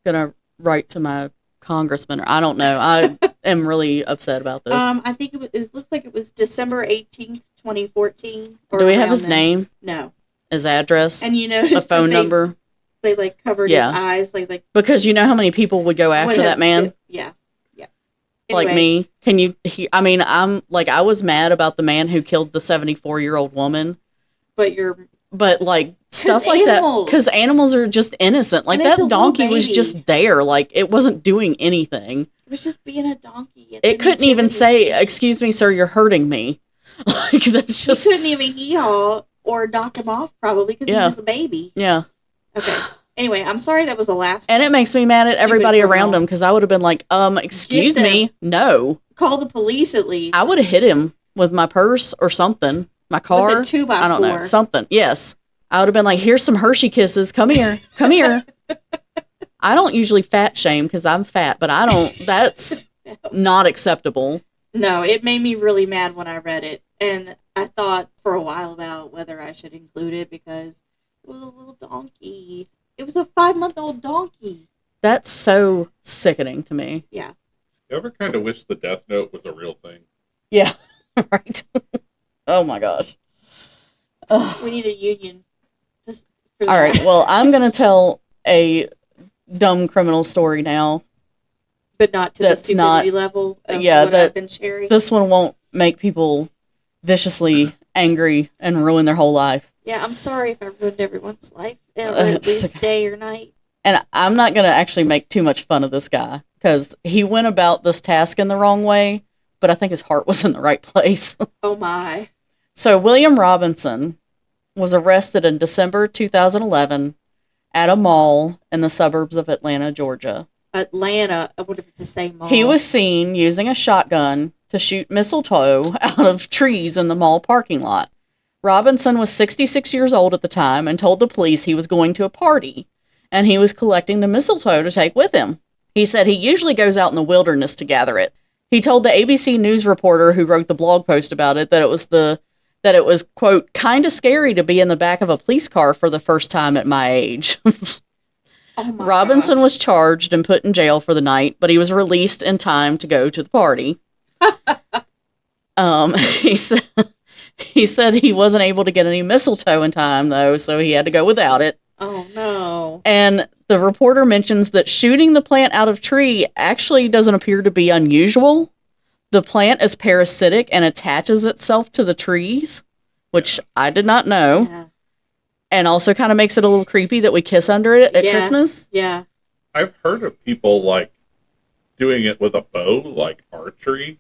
gonna write to my congressman. I don't know. I am really upset about this. I think it looks like it was December 18th, 2014. Do we have his name? No. His address? And you notice a phone number? They like covered his eyes. Like because you know how many people would go after that man? Yeah. Anyway. Like me. I was mad about the man who killed the 74-year-old woman. But like stuff like that, because animals are just innocent. Like that donkey was just there. Like it wasn't doing anything. It was just being a donkey. It couldn't even say, "Excuse me, sir, you're hurting me." Like that's just. He couldn't even hee-haw or knock him off probably because he was a baby. Yeah. Okay. Anyway, I'm sorry that was the last. And it makes me mad at everybody around him because I would have been like, excuse me, no. Call the police at least. I would have hit him with my purse or something. My car. With a 2x4. I don't know. Something. Yes. I would have been like, here's some Hershey Kisses. Come here. Come here. I don't usually fat shame because I'm fat, but I don't. That's not acceptable. No, it made me really mad when I read it. And I thought for a while about whether I should include it because it was a little donkey. It was a 5-month-old donkey. That's so sickening to me. Yeah. You ever kind of wish the Death Note was a real thing? Yeah. Right. Oh my gosh. We need a union. All right. Well, I'm going to tell a dumb criminal story now. But not to the stupidity level of what I've been sharing. This one won't make people viciously angry and ruin their whole life. Yeah, I'm sorry if I ruined everyone's life, or at least day or night. And I'm not going to actually make too much fun of this guy, because he went about this task in the wrong way, but I think his heart was in the right place. Oh, my. So William Robinson was arrested in December 2011 at a mall in the suburbs of Atlanta, Georgia. Atlanta? I wonder if it's the same mall. He was seen using a shotgun to shoot mistletoe out of trees in the mall parking lot. Robinson was 66 years old at the time and told the police he was going to a party, and he was collecting the mistletoe to take with him. He said he usually goes out in the wilderness to gather it. He told the ABC News reporter who wrote the blog post about it that it was, quote, kind of scary to be in the back of a police car for the first time at my age. Oh my Robinson was charged and put in jail for the night, but he was released in time to go to the party. He said he wasn't able to get any mistletoe in time, though, so he had to go without it. Oh, no. And the reporter mentions that shooting the plant out of tree actually doesn't appear to be unusual. The plant is parasitic and attaches itself to the trees, which I did not know. Yeah. And also kind of makes it a little creepy that we kiss under it at Christmas. Yeah. I've heard of people, like, doing it with a bow, like archery,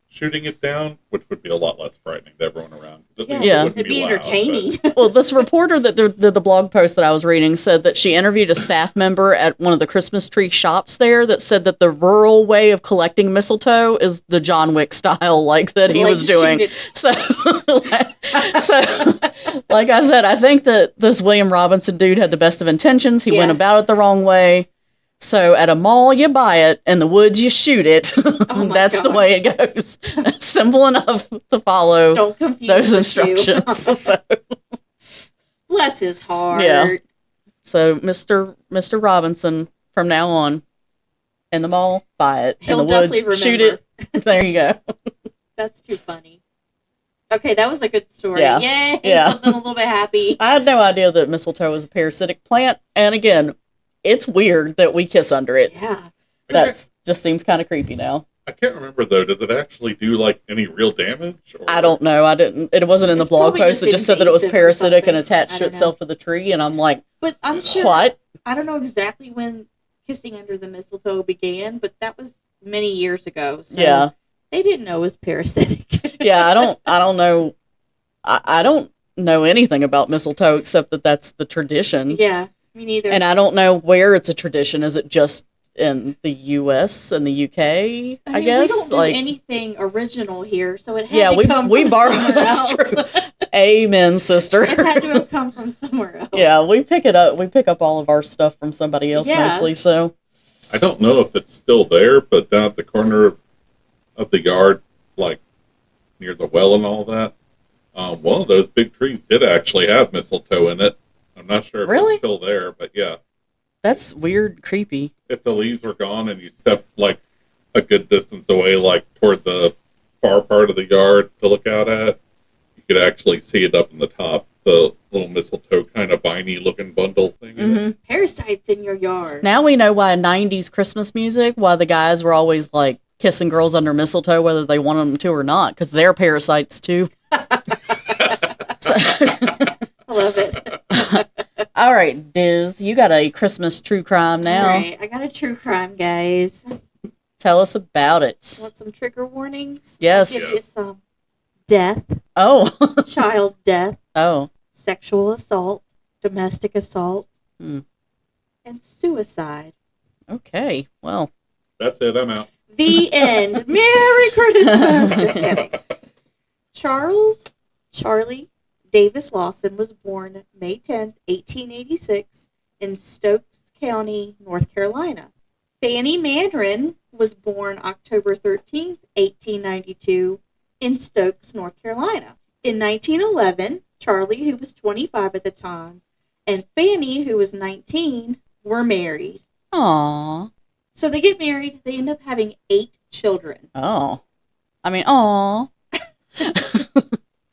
shooting it down, which would be a lot less frightening to everyone around. It'd be entertaining. Well, this reporter that did the blog post that I was reading said that she interviewed a staff member at one of the Christmas tree shops there that said that the rural way of collecting mistletoe is the John Wick style, like that he was doing. So, like I said, I think that this William Robinson dude had the best of intentions. He went about it the wrong way. So at a mall, you buy it. In the woods, you shoot it. That's the way it goes. Simple enough to follow. Don't confuse those instructions. So. Bless his heart. Yeah. So Mr. Robinson, from now on, in the mall, buy it. He'll in the woods, shoot it. There you go. That's too funny. Okay, that was a good story. Yeah. Yay! Yeah. Something a little bit happy. I had no idea that mistletoe was a parasitic plant. And again, it's weird that we kiss under it. Yeah. That just seems kind of creepy now. I can't remember, though. Does it actually do, like, any real damage? Or? I don't know. It wasn't in the blog post. It just said that it was parasitic and attached itself to the tree. And I'm like, but I'm sure. What? I don't know exactly when kissing under the mistletoe began, but that was many years ago. So yeah. They didn't know it was parasitic. Yeah, I don't know. I don't know anything about mistletoe except that that's the tradition. Yeah. Me neither. And I don't know where it's a tradition. Is it just in the U.S. and the U.K., I guess? We don't do anything original here, so it had to come we from borrow, somewhere that's else. true. Amen, sister. It had to have come from somewhere else. Yeah, we pick it up. We pick up all of our stuff from somebody else mostly, so. I don't know if it's still there, but down at the corner of the yard, like near the well and all that, one of those big trees did actually have mistletoe in it. I'm not sure if it's still there, but yeah. That's weird, creepy. If the leaves were gone and you stepped like a good distance away, like toward the far part of the yard to look out at, you could actually see it up in the top, the little mistletoe kind of viney looking bundle thing. Mm-hmm. Parasites in your yard. Now we know why 90s Christmas music, why the guys were always like kissing girls under mistletoe, whether they wanted them to or not, because they're parasites too. I love it. All right, Diz, you got a Christmas true crime now. All right, I got a true crime, guys. Tell us about it. Want some trigger warnings? Yes. I'll give you some death. Oh. Child death. Oh. Sexual assault. Domestic assault. And suicide. Okay, well. That's it, I'm out. The end. Merry Christmas. Just kidding. Charlie Davis Lawson was born May 10th, 1886 in Stokes County, North Carolina. Fanny Mandarin was born October 13th, 1892 in Stokes, North Carolina. In 1911, Charlie, who was 25 at the time, and Fanny, who was 19, were married. Aww. So they get married. They end up having 8 children. Oh. I mean, aww.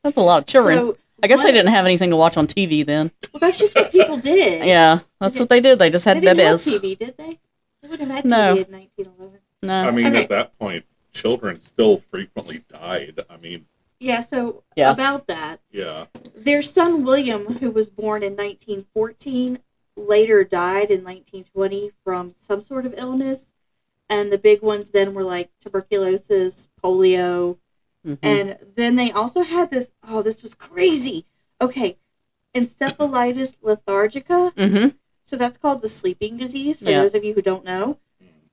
That's a lot of children. So, I guess they didn't have anything to watch on TV then. Well, that's just what people did. Yeah, that's what they did. They just had they didn't babies. have TV, did they? They wouldn't have had No. TV in 1911. No. I mean, at that point, children still frequently died. I mean... Yeah, so about that. Yeah. Their son, William, who was born in 1914, later died in 1920 from some sort of illness. And the big ones then were like tuberculosis, polio. Mm-hmm. And then they also had this, this was crazy. Okay, encephalitis lethargica. Mm-hmm. So that's called the sleeping disease, for those of you who don't know.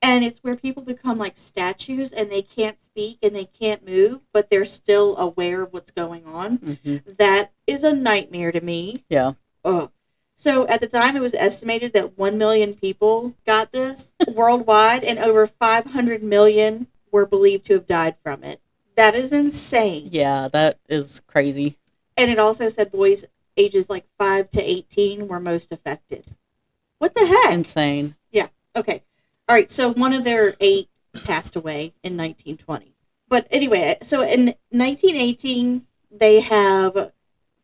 And it's where people become like statues and they can't speak and they can't move, but they're still aware of what's going on. Mm-hmm. That is a nightmare to me. Yeah. Oh. So at the time, it was estimated that 1 million people got this worldwide, and over 500 million were believed to have died from it. That is insane. Yeah, that is crazy. And it also said boys ages like 5 to 18 were most affected. What the heck? Insane. Yeah. Okay. All right. So one of their 8 passed away in 1920. But anyway, so in 1918, They have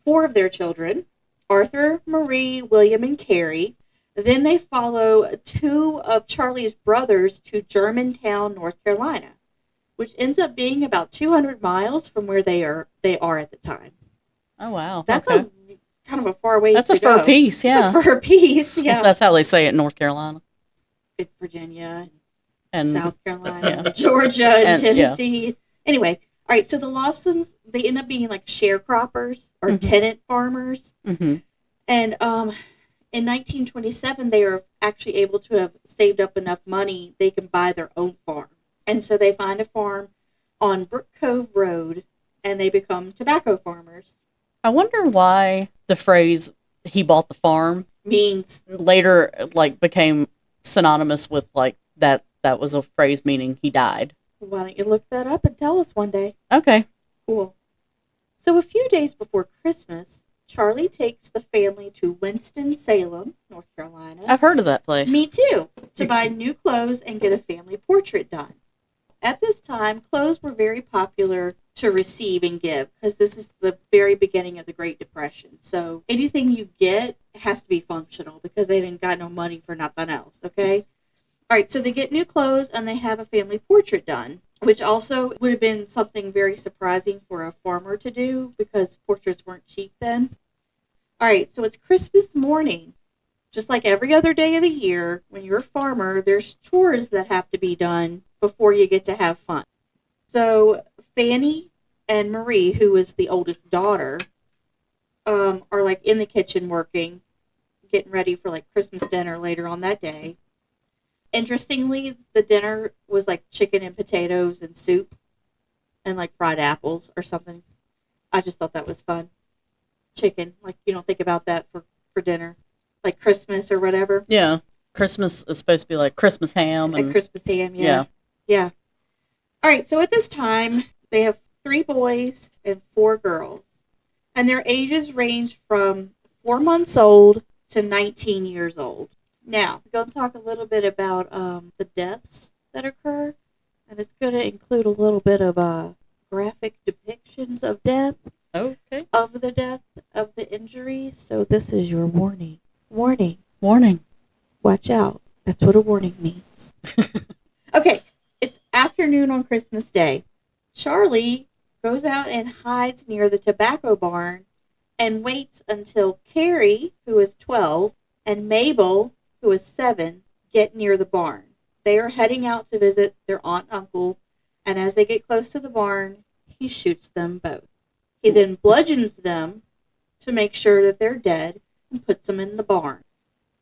4 of their children, Arthur, Marie, William, and Carrie. Then they follow 2 of Charlie's brothers to Germantown, North Carolina, which ends up being about 200 miles from where they are at the time. Oh, wow. That's a kind of a far ways That's to go. That's a fur piece, yeah. That's a fur piece, yeah. That's how they say it in North Carolina. In Virginia, and South Carolina, Georgia, and Tennessee. Yeah. Anyway, all right, so the Lawsons, they end up being like sharecroppers or tenant farmers. Mm-hmm. And in 1927, they are actually able to have saved up enough money they can buy their own farm. And so they find a farm on Brook Cove Road, and they become tobacco farmers. I wonder why the phrase "he bought the farm" means later like became synonymous with like that was a phrase meaning he died. Why don't you look that up and tell us one day? Okay. Cool. So a few days before Christmas, Charlie takes the family to Winston-Salem, North Carolina. I've heard of that place. Me too. To buy new clothes and get a family portrait done. At this time, clothes were very popular to receive and give because this is the very beginning of the Great Depression. So anything you get has to be functional because they didn't got no money for nothing else, okay? All right, so they get new clothes and they have a family portrait done, which also would have been something very surprising for a farmer to do because portraits weren't cheap then. All right, so it's Christmas morning. Just like every other day of the year, when you're a farmer, there's chores that have to be done before you get to have fun. So Fanny and Marie, who is the oldest daughter, are like in the kitchen working, getting ready for like Christmas dinner later on that day. Interestingly, the dinner was like chicken and potatoes and soup and like fried apples or something. I just thought that was fun. Chicken, like you don't think about that for dinner, like Christmas or whatever. Yeah, Christmas is supposed to be like Christmas ham. And Christmas ham, yeah. Yeah. All right, so at this time, they have 3 boys and 4 girls. And their ages range from 4 months old to 19 years old. Now, I'm going to talk a little bit about the deaths that occur. And it's going to include a little bit of graphic depictions of death. Okay. Of the death, of the injuries. So this is your warning. Warning. Warning. Watch out. That's what a warning means. Okay. It's afternoon on Christmas Day. Charlie goes out and hides near the tobacco barn and waits until Carrie, who is 12, and Mabel, who is 7, get near the barn. They are heading out to visit their aunt and uncle, and as they get close to the barn, he shoots them both. He then bludgeons them to make sure that they're dead and puts them in the barn.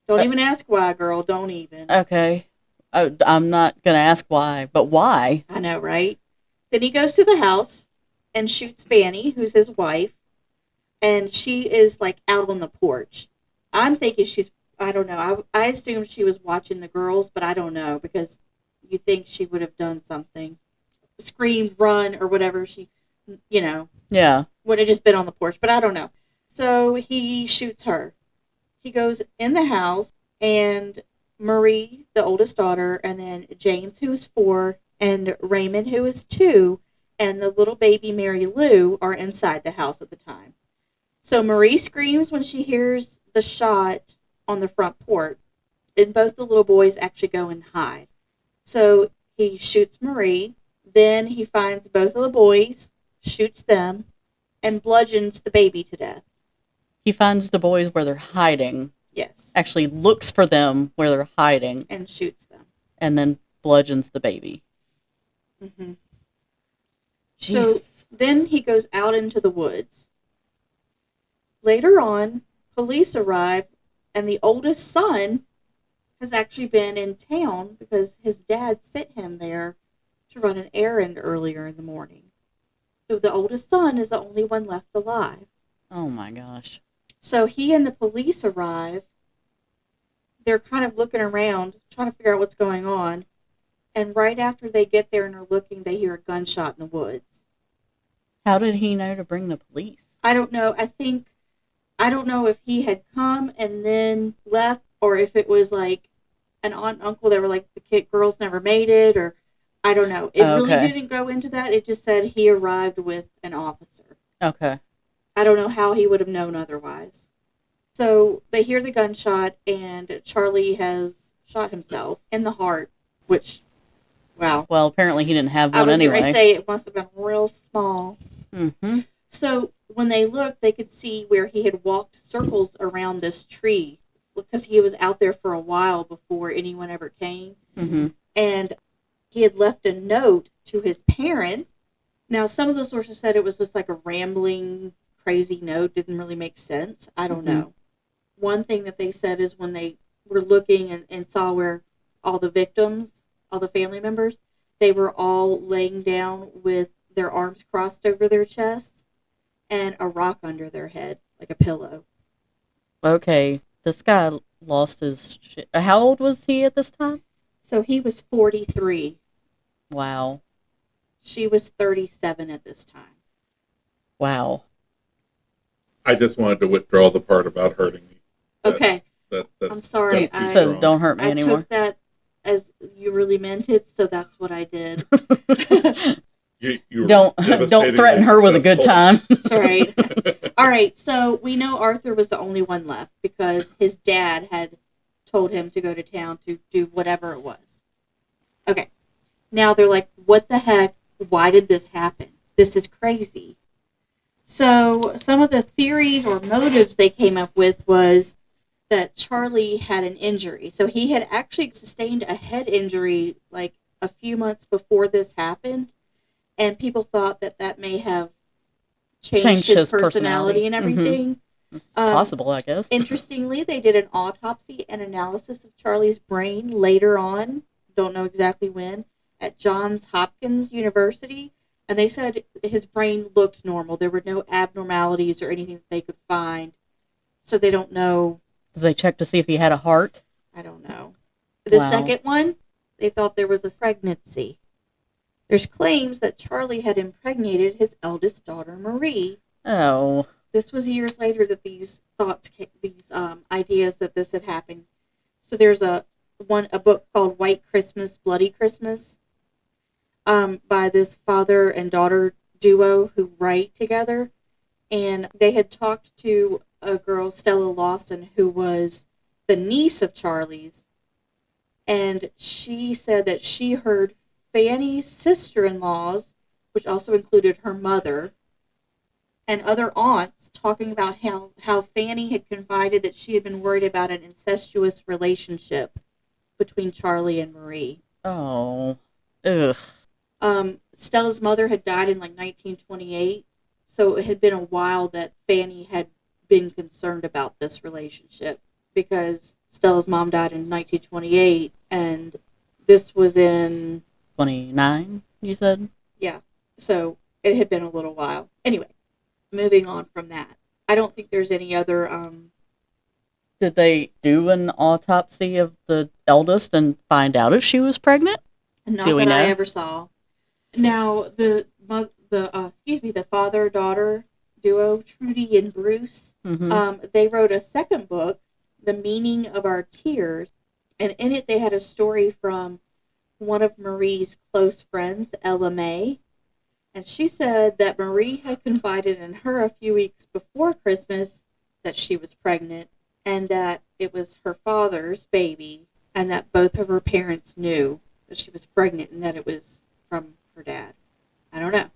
Don't even ask why, girl. Don't even. Okay. I'm not going to ask why, but why? I know, right? Then he goes to the house and shoots Fanny, who's his wife, and she is like out on the porch. I'm thinking I don't know. I assume she was watching the girls, but I don't know because you think she would have done something. Screamed, run, or whatever. She, Yeah. Would have just been on the porch, but I don't know. So he shoots her. He goes in the house, and Marie, the oldest daughter, and then James, who is 4, and Raymond, who is 2, and the little baby Mary Lou are inside the house at the time. So Marie screams when she hears the shot on the front porch, and both the little boys actually go and hide. So he shoots Marie, then he finds both of the boys, shoots them, and bludgeons the baby to death. He finds the boys where they're hiding. Yes. Actually looks for them where they're hiding. And shoots them. And then bludgeons the baby. Mm-hmm. Jesus. So then he goes out into the woods. Later on, police arrive, and the oldest son has actually been in town because his dad sent him there to run an errand earlier in the morning. So the oldest son is the only one left alive. Oh my gosh. So he and the police arrive. They're kind of looking around, trying to figure out what's going on. And right after they get there and are looking, they hear a gunshot in the woods. How did he know to bring the police? I don't know. I don't know if he had come and then left, or if it was like an aunt and uncle that were like, the girls never made it, or I don't know. It really didn't go into that. It just said he arrived with an officer. Okay. I don't know how he would have known otherwise. So they hear the gunshot, and Charlie has shot himself in the heart, which, wow. Well, apparently he didn't have I one was going to anyway. say it must have been real small. Mm-hmm. So when they looked, they could see where he had walked circles around this tree because he was out there for a while before anyone ever came. Mm-hmm. And he had left a note to his parents. Now, some of the sources said it was just like a rambling, crazy note, didn't really make sense. I don't know. One thing that they said is when they were looking and saw where all the victims, all the family members, they were all laying down with their arms crossed over their chests and a rock under their head, like a pillow. Okay. This guy lost his shit. How old was he at this time? So he was 43. Wow. She was 37 at this time. Wow. I just wanted to withdraw the part about hurting me. Okay. That's, I'm sorry. It says don't hurt me anymore. I took that as you really meant it, so that's what I did. You don't threaten her with a good time. That's right. All right, so we know Arthur was the only one left because his dad had told him to go to town to do whatever it was. Okay. Now they're like, what the heck? Why did this happen? This is crazy. So some of the theories or motives they came up with was that Charlie had an injury. So he had actually sustained a head injury like a few months before this happened. And people thought that that may have changed his personality and everything. Mm-hmm. It's possible, I guess. Interestingly, they did an autopsy and analysis of Charlie's brain later on, don't know exactly when, at Johns Hopkins University. And they said his brain looked normal. There were no abnormalities or anything that they could find. So they don't know. Did they check to see if he had a heart? I don't know. The second one, they thought there was a pregnancy. There's claims that Charlie had impregnated his eldest daughter, Marie. Oh. This was years later that these thoughts, these ideas that this had happened. So there's a book called White Christmas, Bloody Christmas, by this father and daughter duo who write together. And they had talked to a girl, Stella Lawson, who was the niece of Charlie's. And she said that she heard Fanny's sister-in-laws, which also included her mother, and other aunts talking about how Fanny had confided that she had been worried about an incestuous relationship between Charlie and Marie. Oh. Ugh. Stella's mother had died in like 1928, so it had been a while that Fanny had been concerned about this relationship because Stella's mom died in 1928, and this was in 29, you said? Yeah. So it had been a little while. Anyway, moving on from that. I don't think there's any other Did they do an autopsy of the eldest and find out if she was pregnant? Not that I ever saw. Now the father-daughter duo, Trudy and Bruce, they wrote a second book, The Meaning of Our Tears, and in it they had a story from one of Marie's close friends, Ella May, and she said that Marie had confided in her a few weeks before Christmas that she was pregnant and that it was her father's baby and that both of her parents knew that she was pregnant and that it was from her dad. I don't know.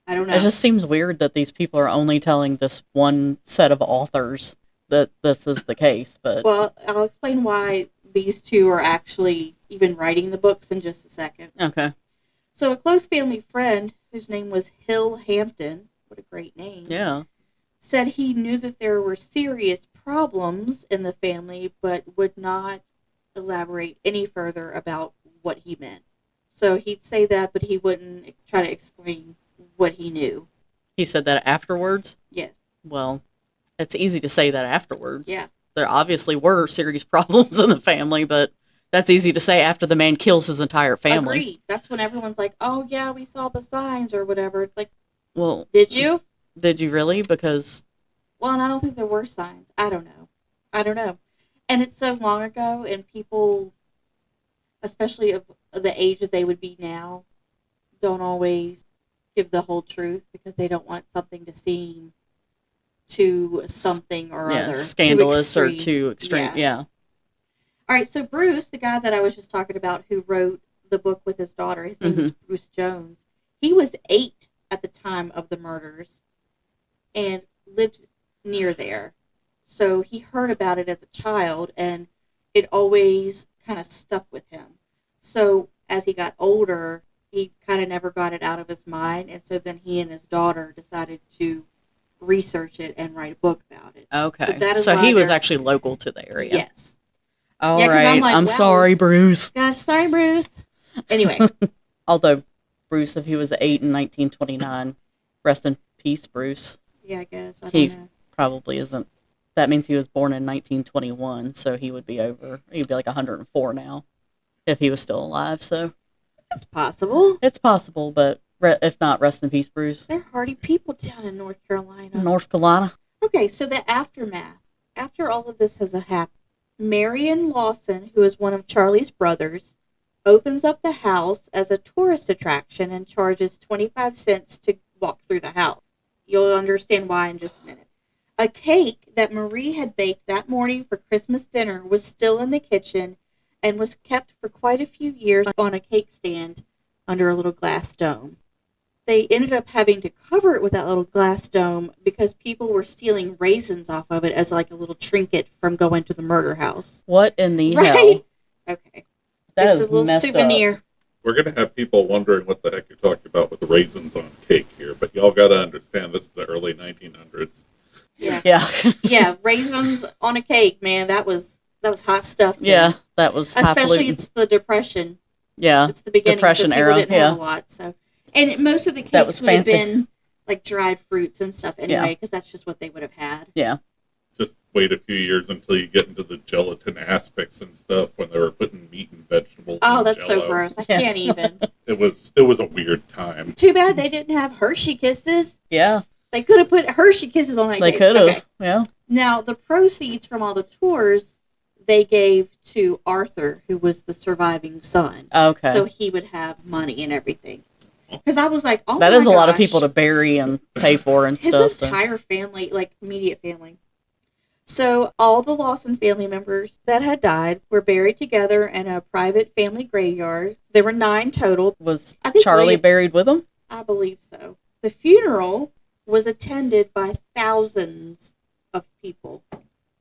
It just seems weird that these people are only telling this one set of authors that this is the case, but... Well, I'll explain why these two are actually even writing the books in just a second. Okay. So a close family friend, whose name was Hill Hampton, what a great name. Yeah. Said he knew that there were serious problems in the family, but would not elaborate any further about what he meant. So he'd say that, but he wouldn't try to explain what he knew. He said that afterwards? Yes. Well, it's easy to say that afterwards. Yeah. There obviously were serious problems in the family, but that's easy to say after the man kills his entire family. Agreed. That's when everyone's like, oh, yeah, we saw the signs or whatever. It's like, well, did you? Did you really? Because... Well, and I don't think there were signs. I don't know. And it's so long ago, and people, especially of the age that they would be now, don't always give the whole truth because they don't want something to seem too something or other. Scandalous or too extreme. Yeah. All right, so Bruce, the guy that I was just talking about who wrote the book with his daughter, his name is Bruce Jones. He was 8 at the time of the murders and lived near there. So he heard about it as a child, and it always kind of stuck with him. So as he got older, he kind of never got it out of his mind, and so then he and his daughter decided to research it and write a book about it. Okay. So he was actually local to the area. Yes. All right. I'm sorry, Bruce. Gosh, sorry, Bruce. Anyway. Although Bruce, if he was 8 in 1929, rest in peace, Bruce. Yeah, I guess. I don't know. Probably isn't. That means he was born in 1921, so he'd be like 104 now if he was still alive. So it's possible. It's possible, but if not, rest in peace, Bruce. They're hardy people down in North Carolina. North Carolina. Okay, so the aftermath. After all of this has happened, Marion Lawson, who is one of Charlie's brothers, opens up the house as a tourist attraction and charges 25 cents to walk through the house. You'll understand why in just a minute. A cake that Marie had baked that morning for Christmas dinner was still in the kitchen and was kept for quite a few years on a cake stand under a little glass dome. They ended up having to cover it with that little glass dome because people were stealing raisins off of it as like a little trinket from going to the murder house. What in the hell? Okay. That is a little souvenir. Up. We're going to have people wondering what the heck you're talking about with the raisins on cake here, but y'all got to understand this is the early 1900s. Yeah. Yeah, raisins on a cake, man. That was hot stuff. Man. Yeah, that was especially it's the Depression. Yeah, it's the beginning. Depression so people era. Didn't have a lot. So, and most of the cakes would have been like dried fruits and stuff anyway, because that's just what they would have had. Yeah. Just wait a few years until you get into the gelatin aspects and stuff when they were putting meat and vegetables. Oh, that's Jell-O. So gross! I can't even. It was a weird time. Too bad they didn't have Hershey Kisses. Yeah. They could have put Hershey Kisses on that cake. They could have, yeah. Now, the proceeds from all the tours, they gave to Arthur, who was the surviving son. Okay. So he would have money and everything. Because I was like, oh that is a lot of people to bury and pay for and stuff. His entire family, like immediate family. So all the Lawson family members that had died were buried together in a private family graveyard. There were 9 total. Was Charlie buried with them? I believe so. The funeral was attended by thousands of people.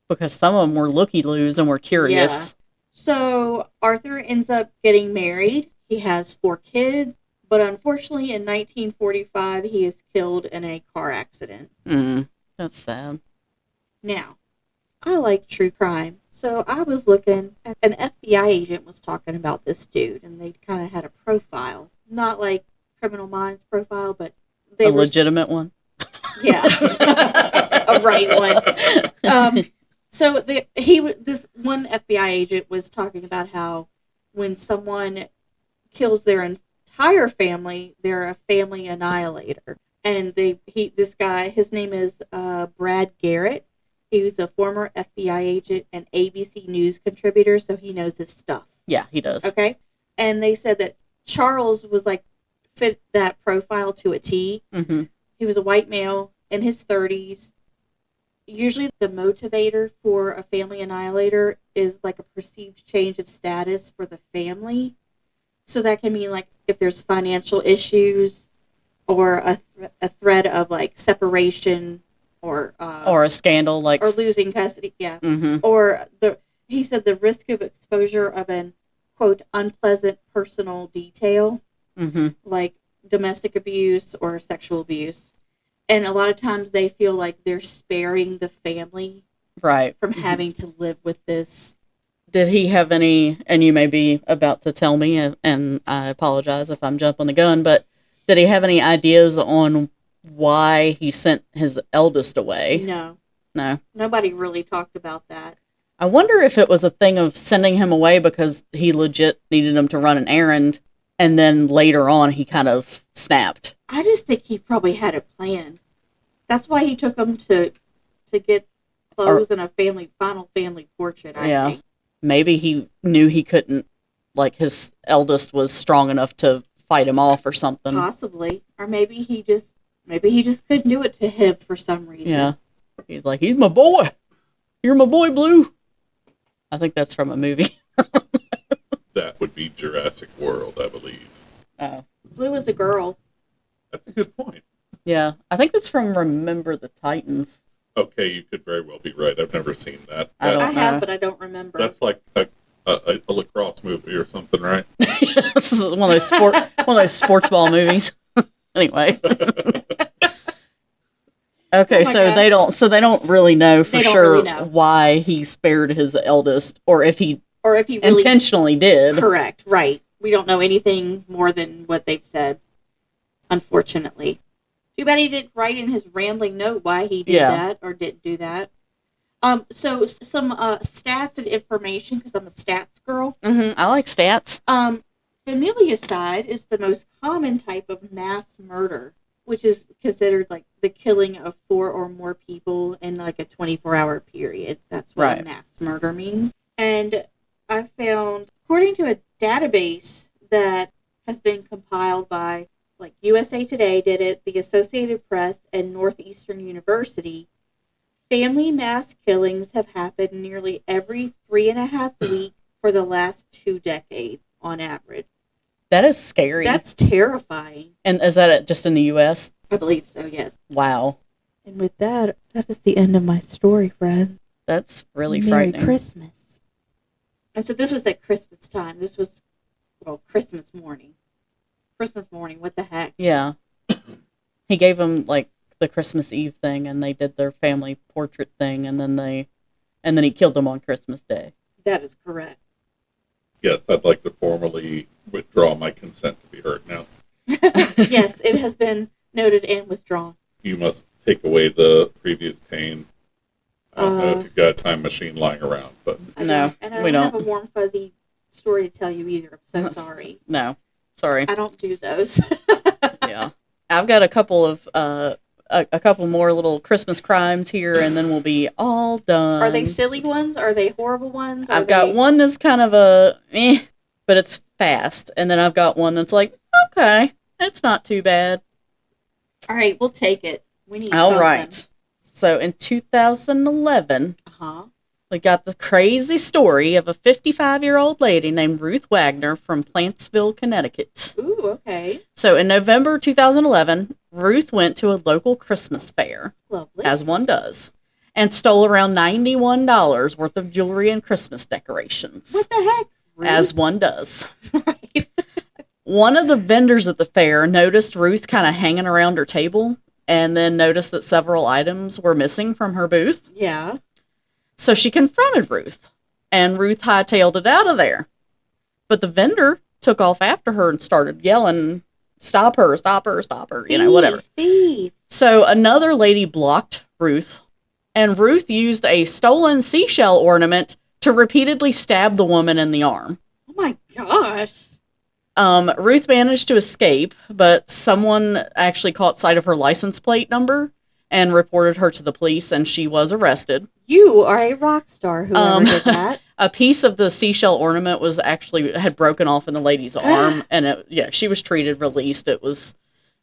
Because some of them were looky-loos and were curious. Yeah. So Arthur ends up getting married. He has 4 kids. But unfortunately, in 1945, he is killed in a car accident. That's sad. Now, I like true crime. So I was looking, and an FBI agent was talking about this dude, and they kind of had a profile. Not like Criminal Minds profile, but they were... legitimate one? Yeah. A right one. So this one FBI agent was talking about how when someone kills their entire family, they're a family annihilator. And this guy, his name is Brad Garrett. He was a former FBI agent and ABC News contributor, so he knows his stuff. Yeah, he does. Okay? And they said that Charles was fit that profile to a T. Mm-hmm. He was a white male in his 30s. Usually the motivator for a family annihilator is like a perceived change of status for the family. So that can mean like if there's financial issues or a threat of like separation or a scandal or losing custody. Yeah. Mm-hmm. Or he said the risk of exposure of an quote unpleasant personal detail, like domestic abuse or sexual abuse. And a lot of times they feel like they're sparing the family from having to live with this. Did he have any, and you may be about to tell me, and I apologize if I'm jumping the gun, but did he have any ideas on why he sent his eldest away? No. Nobody really talked about that. I wonder if it was a thing of sending him away because he legit needed him to run an errand, and then later on he kind of snapped. I just think he probably had it planned. That's why he took him to get clothes and a final family portrait, I think. Maybe he knew he couldn't, like his eldest was strong enough to fight him off or something. Possibly. Or maybe he just couldn't do it to him for some reason. Yeah. He's like, he's my boy. You're my boy, Blue. I think that's from a movie. That would be Jurassic World, I believe. Oh. Blue is a girl. That's a good point. Yeah. I think that's from Remember the Titans. Okay, you could very well be right. I've never seen that. I have, but I don't remember. That's like a lacrosse movie or something, right? This is one of those sports ball movies. Anyway. Okay, gosh. they don't really know for sure really know. why he spared his eldest, or if he really intentionally did. Correct, right. We don't know anything more than what they've said, unfortunately. Too bad he didn't write in his rambling note why he did that or didn't do that. So some stats and information, because I'm a stats girl. Mm-hmm. I like stats. Familicide is the most common type of mass murder, which is considered like the killing of 4 or more people in like a 24-hour period. That's what mass murder means. And I found, according to a database that has been compiled by like USA Today did it, the Associated Press, and Northeastern University, family mass killings have happened nearly every 3.5 weeks for the last 2 decades on average. That is scary. That's terrifying. And is that just in the U.S.? I believe so, yes. Wow. And with that is the end of my story, friend. That's really Merry frightening. Christmas. And so this was at Christmas time. This was, Christmas morning. Christmas morning, what the heck? Yeah. He gave them, like, the Christmas Eve thing, and they did their family portrait thing, and then he killed them on Christmas Day. That is correct. Yes, I'd like to formally withdraw my consent to be heard now. Yes, it has been noted and withdrawn. You must take away the previous pain. I don't know if you've got a time machine lying around, but... No, and I we don't have a warm, fuzzy story to tell you either. I'm so sorry. No, sorry. I don't do those. Yeah. I've got a couple of... a couple more little Christmas crimes here, and then we'll be all done. Are they silly ones? Are they horrible ones? I've got one that's kind of a but it's fast. And then I've got one that's like, okay, it's not too bad. All right, we'll take it. We need all something. Right. So in 2011, we got the crazy story of a 55-year-old lady named Ruth Wagner from Plantsville, Connecticut. Ooh, okay. So in November 2011, Ruth went to a local Christmas fair, lovely, as one does, and stole around $91 worth of jewelry and Christmas decorations. What the heck? Ruth? As one does. Right. One of the vendors at the fair noticed Ruth kind of hanging around her table, and then noticed that several items were missing from her booth. Yeah. So she confronted Ruth, and Ruth hightailed it out of there. But the vendor took off after her and started yelling, stop her, stop her, stop her, whatever. Thief. So another lady blocked Ruth, and Ruth used a stolen seashell ornament to repeatedly stab the woman in the arm. Oh my gosh. Ruth managed to escape, but someone actually caught sight of her license plate number and reported her to the police, and she was arrested. You are a rock star, whoever did that. A piece of the seashell ornament had broken off in the lady's arm, and she was treated, released. It was,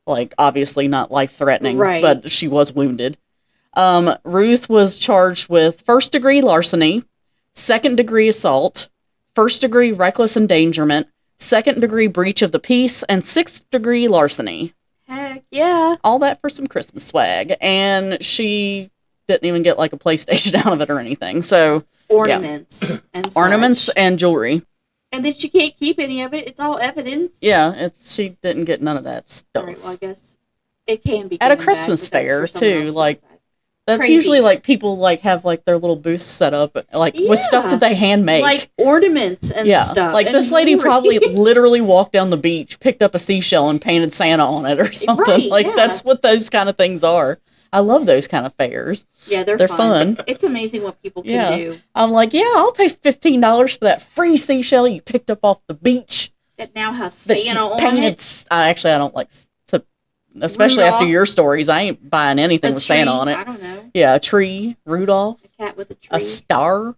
obviously not life-threatening, right, but she was wounded. Ruth was charged with first-degree larceny, second-degree assault, first-degree reckless endangerment, second-degree breach of the peace, and sixth-degree larceny. Heck yeah. All that for some Christmas swag. And she didn't even get a PlayStation out of it or anything. So ornaments and such. Ornaments and jewelry. And then she can't keep any of it. It's all evidence. Yeah, she didn't get none of that stuff. All right, well, I guess it can be at a Christmas fair too. That's crazy. Usually people have their little booths set up with stuff that they handmade, ornaments and stuff. This lady probably literally walked down the beach, picked up a seashell, and painted Santa on it or something. Right, that's what those kind of things are. I love those kind of fairs. Yeah, they're fun. It's amazing what people can do. I'm I'll pay $15 for that free seashell you picked up off the beach. That now has Santa on it. Actually, I don't like to, especially Rudolph. After your stories. I ain't buying anything with Santa on it. I don't know. Yeah, a tree, Rudolph. A cat with a tree. A star.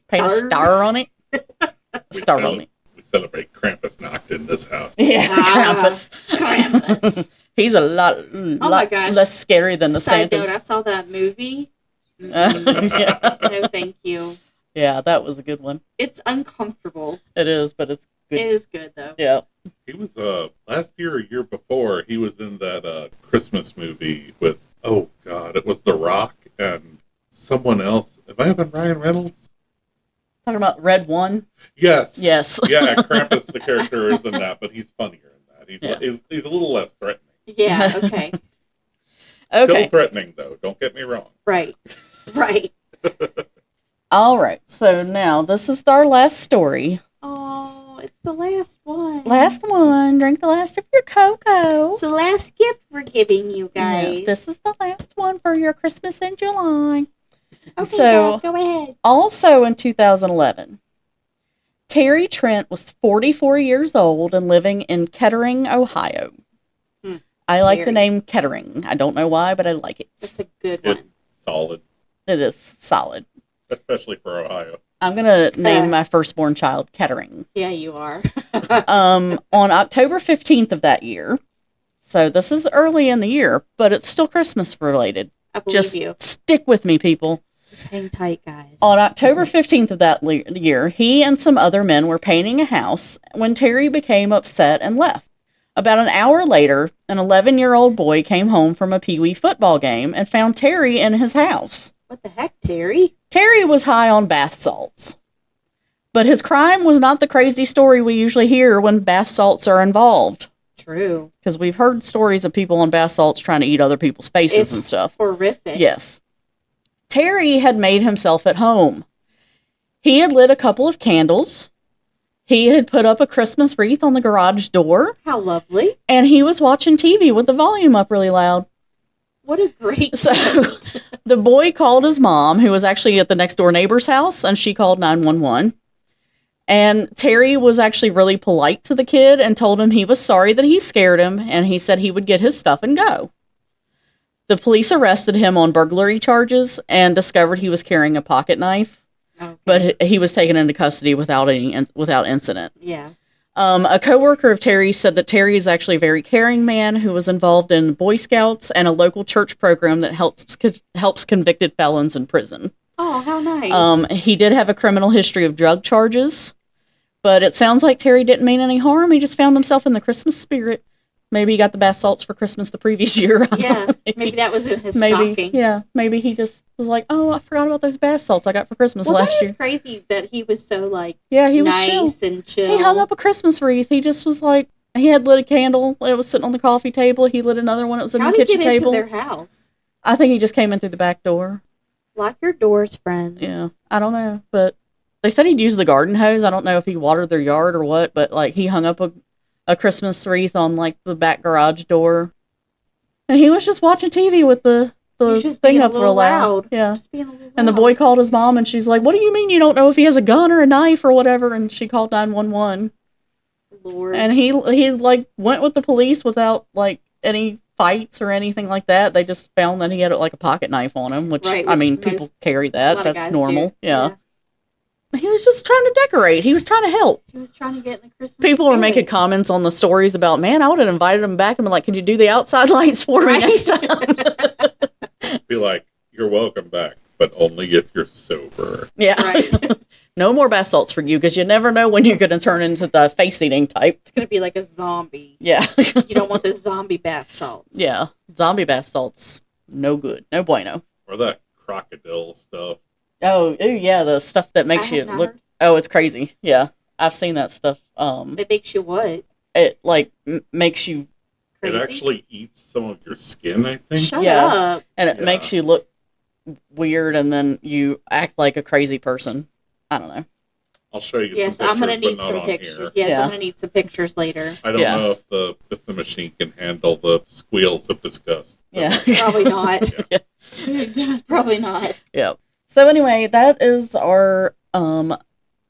Paint a star on it. We celebrate Krampus knocked in this house. Yeah, Krampus. He's a lot less scary than the Santas. Side note, I saw that movie. Yeah. No, thank you. Yeah, that was a good one. It's uncomfortable. It is, but it's good. It is good, though. Yeah. He was, last year or year before, he was in that Christmas movie with, oh God, it was The Rock and someone else. Have I been Ryan Reynolds? Talking about Red One? Yes. Yes. Yeah, Krampus, the character, is in that, but he's funnier in that. He's a little less threatening. Yeah, okay. Still threatening, though. Don't get me wrong. Right. All right. So now, this is our last story. Oh, it's the last one. Last one. Drink the last of your cocoa. It's the last gift we're giving you guys. Yes, this is the last one for your Christmas in July. Okay, so, Dad, go ahead. Also in 2011, Terry Trent was 44 years old and living in Kettering, Ohio. I like the name Kettering. I don't know why, but I like it. It's a good one. It's solid. It is solid. Especially for Ohio. I'm going to name my firstborn child Kettering. Yeah, you are. On October 15th of that year, so this is early in the year, but it's still Christmas related. I believe Just you. Stick with me, people. Just hang tight, guys. On October 15th of that year, he and some other men were painting a house when Terry became upset and left. About an hour later, an 11-year-old boy came home from a Pee-wee football game and found Terry in his house. What the heck, Terry? Terry was high on bath salts. But his crime was not the crazy story we usually hear when bath salts are involved. True. Because we've heard stories of people on bath salts trying to eat other people's faces and stuff. Horrific. Yes. Terry had made himself at home. He had lit a couple of candles. He had put up a Christmas wreath on the garage door. How lovely. And he was watching TV with the volume up really loud. What a great So the boy called his mom, who was actually at the next door neighbor's house, and she called 911. And Terry was actually really polite to the kid and told him he was sorry that he scared him, and he said he would get his stuff and go. The police arrested him on burglary charges and discovered he was carrying a pocket knife. Okay. But he was taken into custody without incident. Yeah. A coworker of Terry's said that Terry is actually a very caring man who was involved in Boy Scouts and a local church program that helps convicted felons in prison. Oh, how nice. He did have a criminal history of drug charges, but it sounds like Terry didn't mean any harm. He just found himself in the Christmas spirit. Maybe he got the bath salts for Christmas the previous year. Yeah, maybe that was in his stocking. Yeah, maybe he just was like, oh, I forgot about those bath salts I got for Christmas last year. That is crazy that he was so, he was nice and chill. He hung up a Christmas wreath. He just was like, he had lit a candle. It was sitting on the coffee table. He lit another one. It was in the kitchen table. How did he get into their house? I think he just came in through the back door. Lock your doors, friends. Yeah, I don't know, but they said he'd use the garden hose. I don't know if he watered their yard or what, but, he hung up a Christmas wreath on, the back garage door. And he was just watching TV with the thing up real loud. Yeah. Just being a little loud. And the boy called his mom, and she's like, what do you mean you don't know if he has a gun or a knife or whatever? And she called 911. Lord. And he went with the police without, any fights or anything like that. They just found that he had, a pocket knife on him, which people carry that. That's normal. Yeah. He was just trying to decorate. He was trying to help. He was trying to get in the Christmas People spirit. were making comments on the stories about, man, I would have invited him back and been like, could you do the outside lights for me next time? Be like, you're welcome back, but only if you're sober. Yeah. Right. No more bath salts for you, because you never know when you're going to turn into the face-eating type. It's going to be like a zombie. Yeah. You don't want the zombie bath salts. Yeah. Zombie bath salts. No good. No bueno. Or that crocodile stuff. Oh, yeah, the stuff that makes you look... Heard. Oh, it's crazy. Yeah, I've seen that stuff. It makes you what? It, makes you... Crazy? It actually eats some of your skin, I think. Shut up. And it makes you look weird, and then you act like a crazy person. I don't know. I'll show you some pictures. Yes, I'm going to need some pictures. Yes, I'm going to need some pictures later. I don't know if the machine can handle the squeals of disgust. Yeah. Probably not. Probably not. Yeah. So anyway, that is our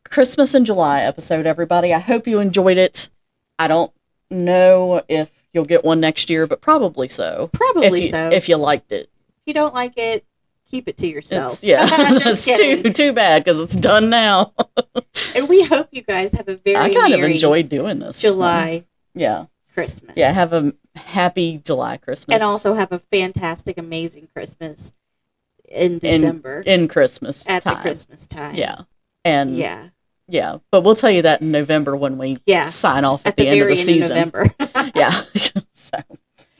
Christmas in July episode, everybody. I hope you enjoyed it. I don't know if you'll get one next year, but probably so. Probably so. If you liked it. If you don't like it, keep it to yourself. It's too bad because it's done now. And we hope you guys have a very I kind of merry enjoyed doing this. July Yeah. Christmas. Yeah, have a happy July Christmas. And also have a fantastic, amazing Christmas in December. In Christmas At time. the Christmas time. Yeah. And yeah. But we'll tell you that in November when we sign off at the end of the season. November. Yeah. So.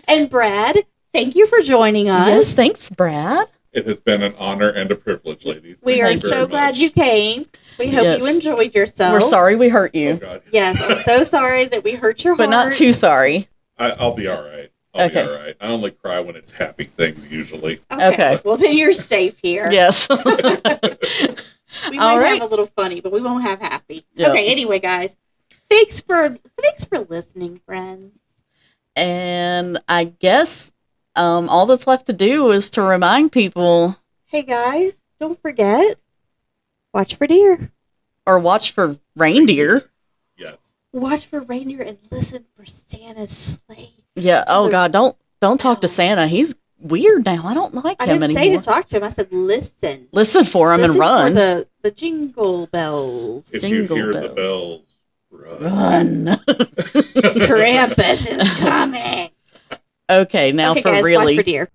And Brad, thank you for joining us. Yes, thanks, Brad. It has been an honor and a privilege, ladies. We are so glad you came. We hope you enjoyed yourself. We're sorry we hurt you. Oh, God. Yes, I'm so sorry that we hurt your heart. But not too sorry. I'll be all right. I'll be all right. I only cry when it's happy things, usually. Okay. Well, then you're safe here. Yes. We might have a little funny, but we won't have happy. Yep. Okay, anyway, guys. Thanks for listening, friends. And I guess all that's left to do is to remind people. Hey, guys, don't forget, watch for deer. Or watch for reindeer. Yes. Watch for reindeer and listen for Santa's sleigh. Yeah. Oh, God, don't talk to Santa. He's weird now. I don't like him anymore. I didn't say to talk to him. I said listen. Listen for him and run. For the jingle bells. If you hear the bells, run. Krampus is coming. Okay, now for guys, really. Watch for deer.